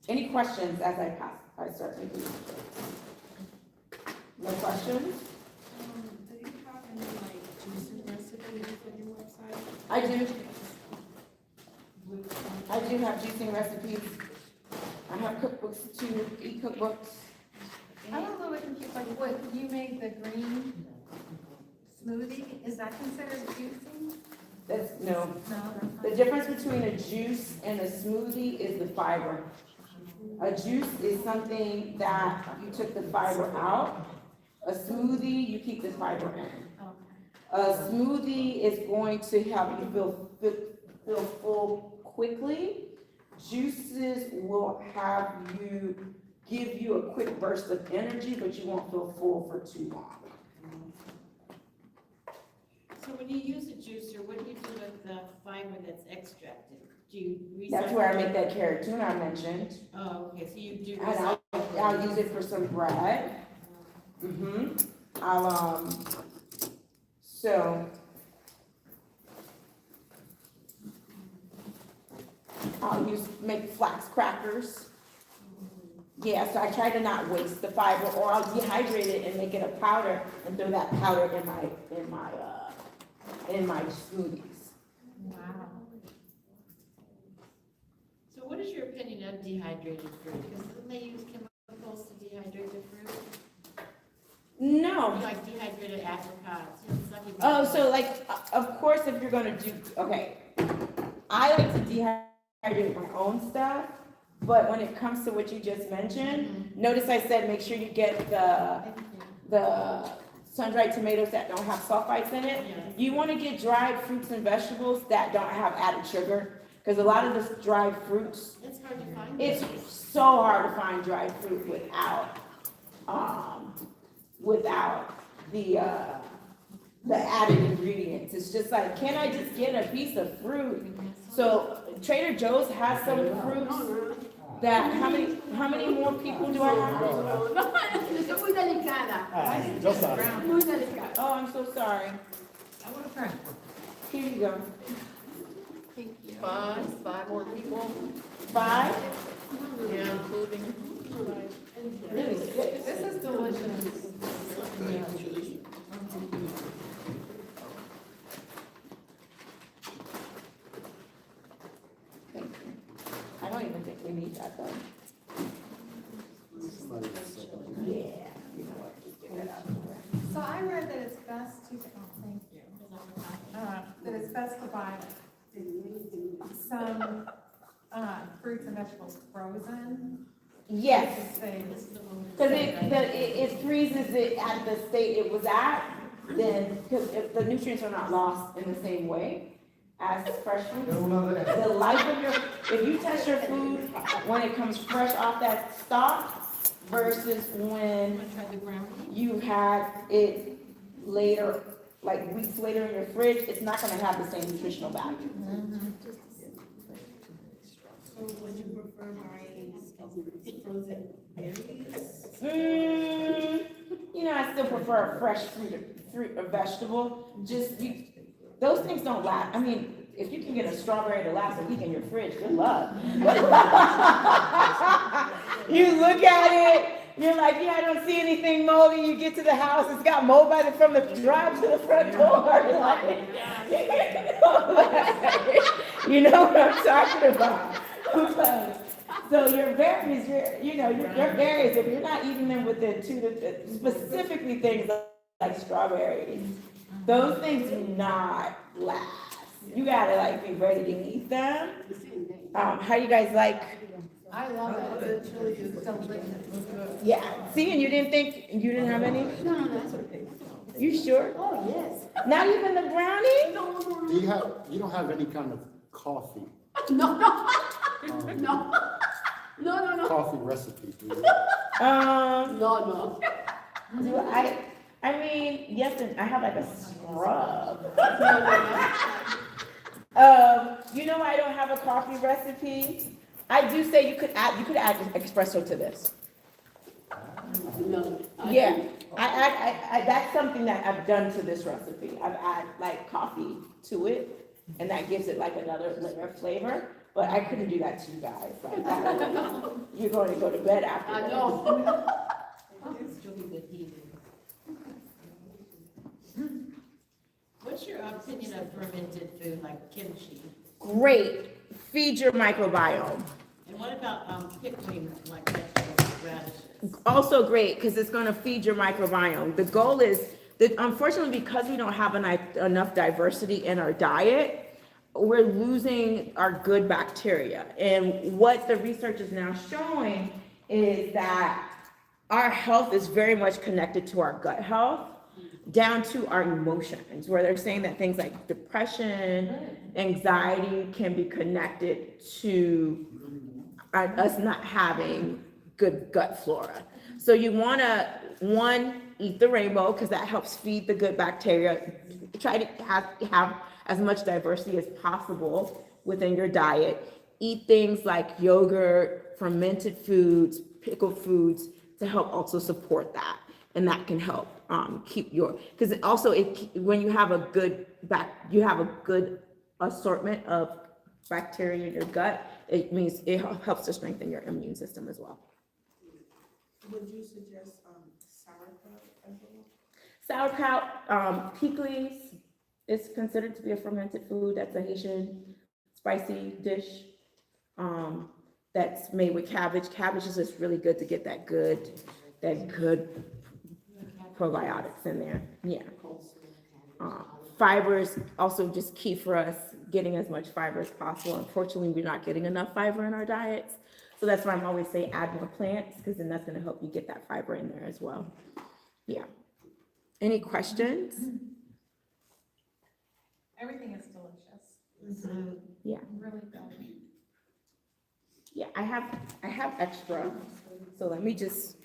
Any questions as I start making these plates? No questions? Do you have any like juicing recipes on your website? I do. I do have juicing recipes. I have cookbooks too, e-cookbooks. I'm a little bit confused, like what, you made the green smoothie, is that considered juicing? No. No, that's The not. difference between a juice and a smoothie is the fiber. A juice is something that you took the fiber out. A smoothie, you keep the fiber in. Okay. A smoothie is going to help you feel full quickly. Juices will give you a quick burst of energy, but you won't feel full for too long. So when you use a juicer, what do you do with the fiber that's extracted? Do you recycle? That's where I make that carrot tuna I mentioned. Oh, okay, so you do. And I'll use it for some bread. I'll make flax crackers. Yeah, so I try to not waste the fiber, or I'll dehydrate it and make it a powder and throw that powder in my smoothies. Wow. So what is your opinion of dehydrated fruit? Because didn't they use chemicals to dehydrate the fruit? No. Like dehydrated apricots, you know, stuff you. Oh, so like, of course, if you're gonna do, okay, I like to dehydrate my own stuff, but when it comes to what you just mentioned, notice I said make sure you get the sun-dried tomatoes that don't have sulfites in it. Yeah. You wanna get dried fruits and vegetables that don't have added sugar, because a lot of the dried fruits, It's hard to find. it's so hard to find dried fruit without the added ingredients. It's just like, can I just get a piece of fruit? So Trader Joe's has some fruits that, how many more people do I have? Es muy delicada. Yo sabe. Muy delicada. Oh, I'm so sorry. I want to try. Here you go. Five more people, 5? yeah, including. Really good. This is delicious. Thank you. I don't even think we need that though. Yeah. You know what, just get that out of the way. So I read that it's best to, oh, thank you. That it's best to buy some, fruits and vegetables frozen. Yes. To save. Because it freezes it at the state it was at, then, because the nutrients are not lost in the same way as fresh fruit. The life of if you test your food when it comes fresh off that stalk versus when you had it later, like weeks later in your fridge, it's not gonna have the same nutritional value. So would you prefer buying frozen berries? You know, I still prefer a fresh fruit or vegetable. Those things don't last. I mean, if you can get a strawberry to last a week in your fridge, good luck. You look at it, you're like, yeah, I don't see anything moldy. You get to the house, it's got mold from the drive to the front door. You're like, you know what I'm talking about. So your berries, your berries, if you're not eating them with specifically things like strawberries, Those things do not last. You gotta like be ready to eat them. How you guys like? I love it. The chili is delicious. Yeah. See, and you didn't have any? No, no, that's okay. You sure? Oh, yes. Not even the brownie? You don't have any kind of coffee, No, no, no, no, no, coffee recipe, do you? no. Do I mean, yes, and I have like a scrub. You know, I don't have a coffee recipe. I do say you could add espresso to this. No. Yeah, I that's something that I've done to this recipe. I've added like coffee to it, and that gives it like another layer of flavor. But I couldn't do that to you guys. Like that, you're going to go to bed after. I this. know. It's really good eating. What's your opinion of fermented food like kimchi? Great. Feed your microbiome. And what about pickling like vegetables, radishes? Also great because it's going to feed your microbiome. The goal is that unfortunately, because we don't have enough diversity in our diet, we're losing our good bacteria. And what the research is now showing is that our health is very much connected to our gut health, down to our emotions, where they're saying that things like depression, anxiety can be connected to us not having good gut flora. So you want to, one, eat the rainbow because that helps feed the good bacteria. Try to have as much diversity as possible within your diet. Eat things like yogurt, fermented foods, pickled foods to help also support that. And that can help keep your, because also when you have a good assortment of bacteria in your gut, it means it helps to strengthen your immune system as well. Would you suggest sauerkraut as well? Sauerkraut, pickles is considered to be a fermented food. That's a Haitian spicy dish that's made with cabbage. Cabbage is just really good to get that good probiotics in there. Yeah. Fiber is also just key for us, getting as much fiber as possible. Unfortunately, we're not getting enough fiber in our diets. So that's why I'm always saying add more plants, because then that's going to help you get that fiber in there as well. Yeah. Any questions? Everything is delicious. Yeah. Really good. Yeah, I have extra. So let me just,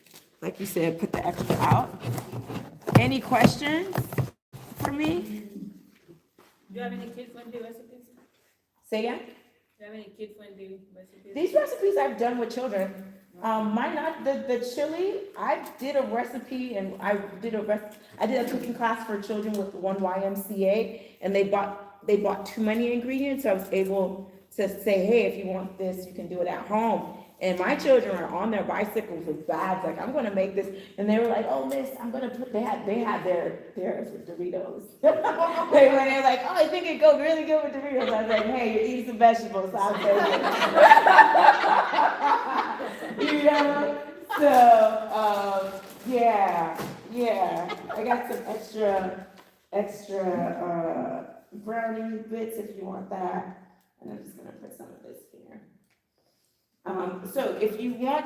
like you said, put the extra out. Any questions for me? Do you have any kid-friendly recipes? Say again? Do you have any kid-friendly recipes? These recipes I've done with children. Mine not the chili. I did a recipe and I did a cooking class for children with one YMCA, and they bought too many ingredients. So I was able to say, hey, if you want this, you can do it at home. And my children are on their bicycles with bags, like, I'm gonna make this. And they were like, oh, miss, I'm gonna put, they had theirs with Doritos. They're like, oh, I think it goes really good with Doritos. I was like, hey, you're eating some vegetables, so I'll take it. You know? So, yeah. I got some extra brownie bits if you want that. And I'm just gonna put some of this here. So if you want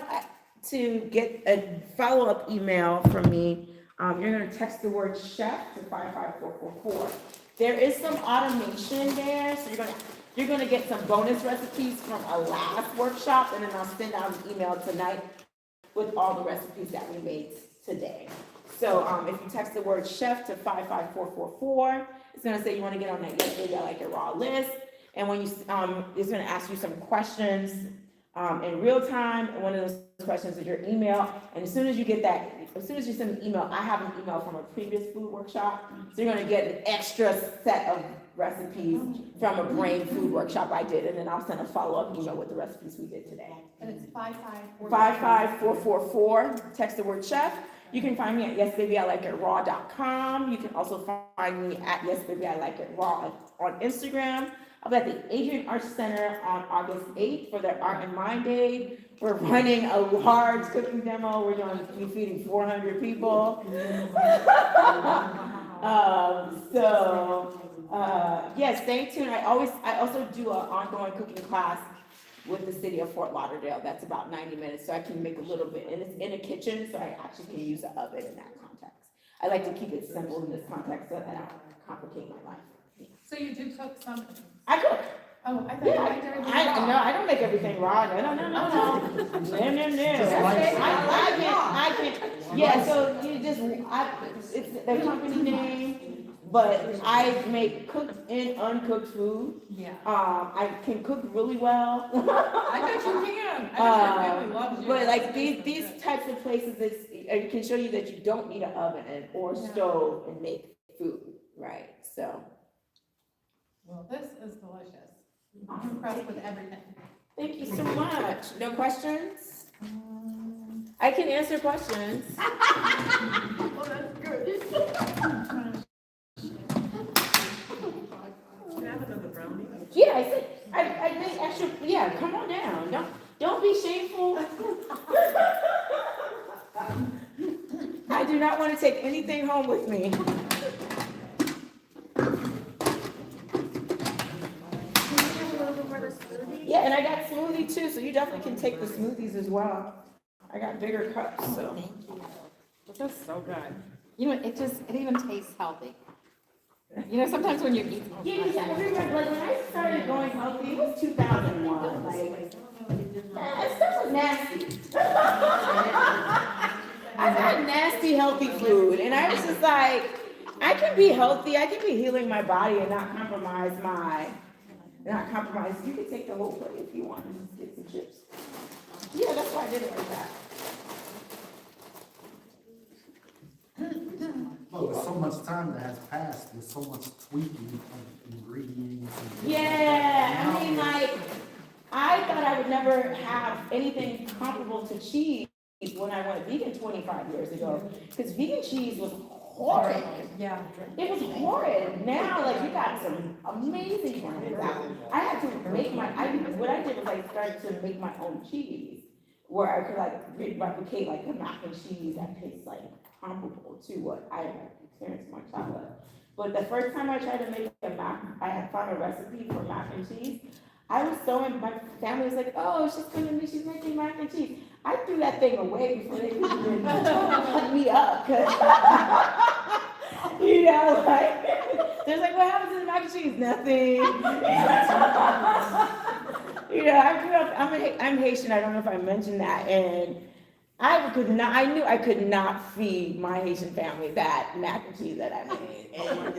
to get a follow-up email from me, you're gonna text the word chef to 55444. There is some automation there, so you're gonna get some bonus recipes from a last workshop, and then I'll send out an email tonight with all the recipes that we made today. So if you text the word chef to 55444, it's gonna say you wanna get on that Yes Baby I Like It Raw list, and when you it's gonna ask you some questions in real time, and one of those questions is your email. And as soon as you get that, as soon as you send an email, I have an email from a previous food workshop, so you're gonna get an extra set of recipes from a brain food workshop I did, and then I'll send a follow-up email with the recipes we did today. And it's 554. 55444, text the word chef. You can find me at yesbabyilikeItraw.com. You can also find me at yesbabyilikeItraw on Instagram. I'll be at the Adrian Arts Center on August 8th for their Art and Mind Day. We're running a large cooking demo. We're feeding 400 people. Yeah, stay tuned. I also do an ongoing cooking class with the city of Fort Lauderdale. That's about 90 minutes, so I can make a little bit, and it's in a kitchen, so I actually can use the oven in that context. I like to keep it simple in this context so that I don't complicate my life. So you do cook some? I cook. Oh, I thought Yeah, you liked everything I raw. I don't make everything raw. No. No. Just I can. Yeah. So you just, it's the company name, but I make cooked and uncooked food. Yeah. I can cook really well. I bet you can. I bet your family loves you. But like these types of places, it can show you that you don't need an oven or stove and make food, right? So. Well, this is delicious. I'm impressed with everything. Thank you so much. No questions? I can answer questions. Oh, that's good. Can I have another brownie? Yeah, I think extra, yeah, come on down. Don't be shameful. I do not want to take anything home with me. Yeah, and I got smoothie too, so you definitely can take the smoothies as well. I got bigger cups, so. Thank you. Just so good. You know, it even tastes healthy. You know, sometimes when you eat. Yeah, I remember, like, when I started going healthy, it was 2001, like, that stuff was nasty. I've had nasty, healthy food, and I was just like, I can be healthy, I can be healing my body and not compromise you can take the whole plate if you want, and just get some chips. Yeah, that's why I did it like that. Well, with so much time that has passed, with so much tweaking of ingredients. And Yeah, I mean, like, I thought I would never have anything comparable to cheese when I went vegan 25 years ago, because vegan cheese was horrid. Yeah. It was horrid. Now, like, you got some amazing brands out. I had to make what I did was I started to make my own cheese, where I could, like, replicate, like, the mac and cheese that tastes, like, comparable to what I had experienced in my childhood. But the first time I tried to make I had found a recipe for mac and cheese. I was my family was like, oh, she's making mac and cheese. I threw that thing away before they could even cut me up. 'Cause you know, like, they're like, what happens to the mac and cheese? Nothing. You know, I grew up, I'm Haitian, I don't know if I mentioned that, and I knew I could not feed my Haitian family that mac and cheese that I made and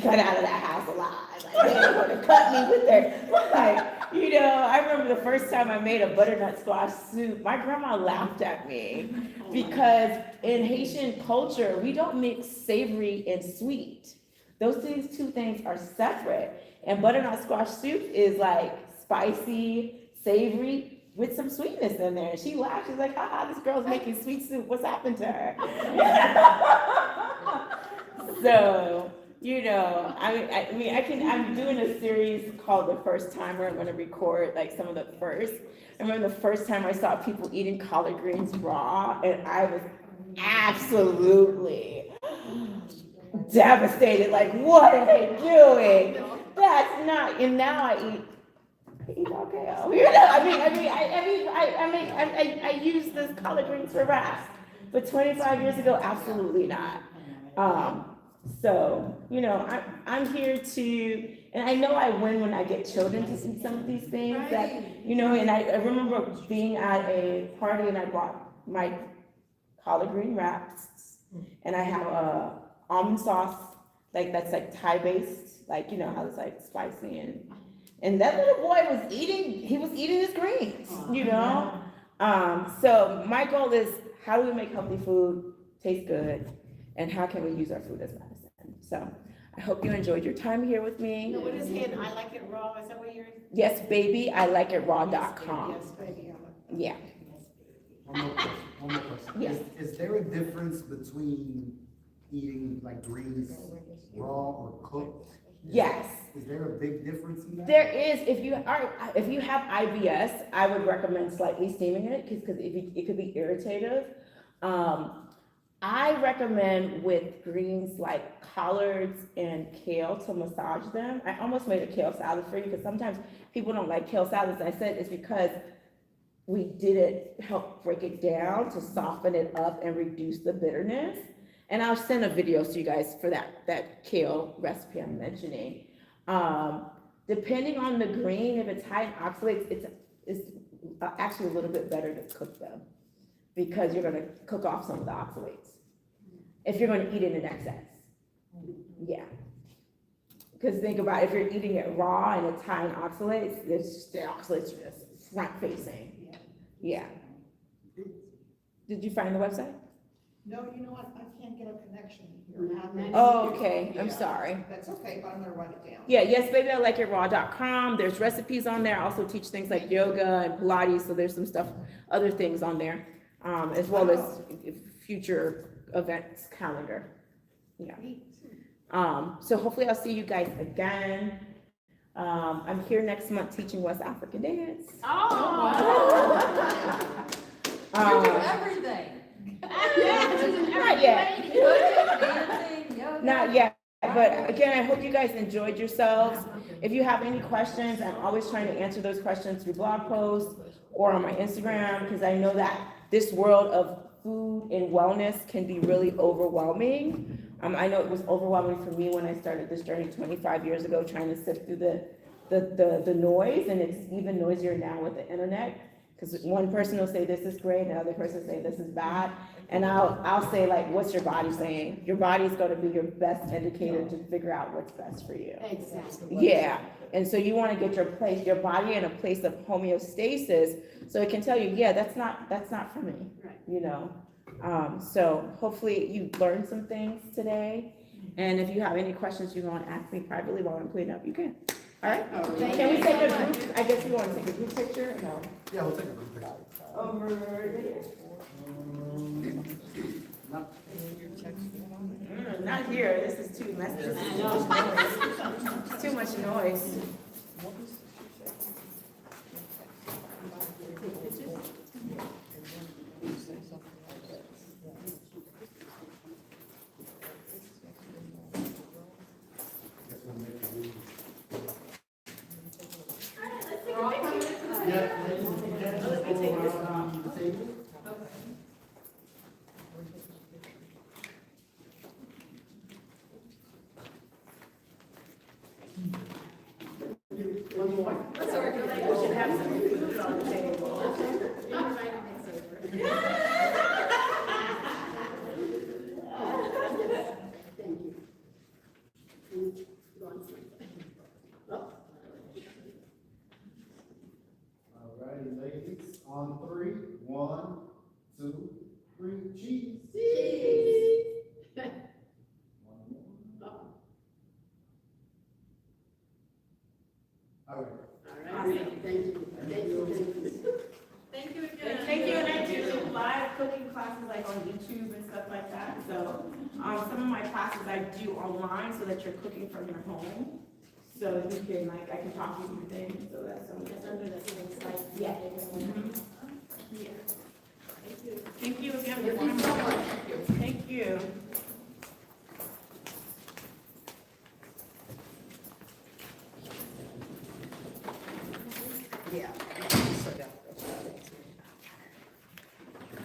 cut out of that house alive. Like, they were gonna cut me with their, like, you know, I remember the first time I made a butternut squash soup, my grandma laughed at me because in Haitian culture, we don't mix savory and sweet. Those two things are separate. And butternut squash soup is like spicy, savory, with some sweetness in there. And she laughed. She's like, this girl's making sweet soup. What's happened to her? So, you know, I'm doing a series called The First Timer. I'm going to record like some of the first. I remember the first time I saw people eating collard greens raw, and I was absolutely devastated. Like, what are they doing? That's not, and now I eat okay. You know, I use this collard greens for wraps, but 25 years ago, absolutely not. So, you know, I'm here to, and I know I win when I get children to see some of these things that, you know, and I remember being at a party and I brought my collard green wraps, and I have a almond sauce, like that's like Thai based, like, you know, how it's like spicy and that little boy was eating his greens, you know? So my goal is, how do we make healthy food taste good, and how can we use our food as medicine? So I hope you enjoyed your time here with me. So what is it? I like it raw. Is that what you're? Yes, baby, I like it raw.com. Yes, baby. Yeah. One more question. Yes. Is there a difference between eating like greens raw or cooked? Yes. Is there a big difference in that? There is. If you have IBS, I would recommend slightly steaming it because it could be irritative. I recommend with greens like collards and kale to massage them. I almost made a kale salad for you because sometimes people don't like kale salads. I said it's because we didn't help break it down to soften it up and reduce the bitterness. And I'll send a video to you guys for that kale recipe I'm mentioning. Depending on the green, if it's high in oxalates, it's actually a little bit better to cook them because you're gonna cook off some of the oxalates. If you're gonna eat it in excess, yeah. Because think about it, if you're eating it raw and it's high in oxalates, the oxalates are just front facing. Yeah. Did you find the website? No, you know what, I can't get a connection here. Oh, okay, I'm Yeah. sorry. That's okay, but I'm gonna write it down. Yeah, yesbabyIlikeItRaw.com. There's recipes on there. I also teach things like yoga and Pilates, so there's some stuff, other things on there, as well as future events calendar. Yeah. So hopefully I'll see you guys again. I'm here next month teaching West African dance. Oh, Um, you do everything. Not yet. Dancing, yoga. Not yet, but again, I hope you guys enjoyed yourselves. If you have any questions, I'm always trying to answer those questions through blog posts or on my Instagram, because I know that this world of food and wellness can be really overwhelming. I know it was overwhelming for me when I started this journey 25 years ago, trying to sift through the noise, and it's even noisier now with the internet. Because one person will say this is great, and the other person will say this is bad. And I'll say, like, what's your body saying? Your body's gonna be your best indicator to figure out what's best for you. Exactly. Yeah, and so you wanna get your body in a place of homeostasis, so it can tell you, yeah, that's not for me, you know? So hopefully you learned some things today, and if you have any questions you wanna ask me privately while I'm cleaning up, you can. All right? Can we take a group, I guess we wanna take a group picture? No. Yeah, we'll take a group picture. Over there. Not here, this is too messy. It's too much noise. Guess we'll make a group. Yeah, ladies and gentlemen, let's go around the table. One more. We should have some food on the table. All righty, ladies, on three. 1, 2, 3, cheese. Cheese. One more. All right. Thank you again. Thank you, and I do live cooking classes like on YouTube and stuff like that, so, some of my classes I do online so that you're cooking from your home. So you can, like, I can talk you through things, so that's something. Yeah. Mhm. Yeah. Thank you again for coming. Thank you. Yeah.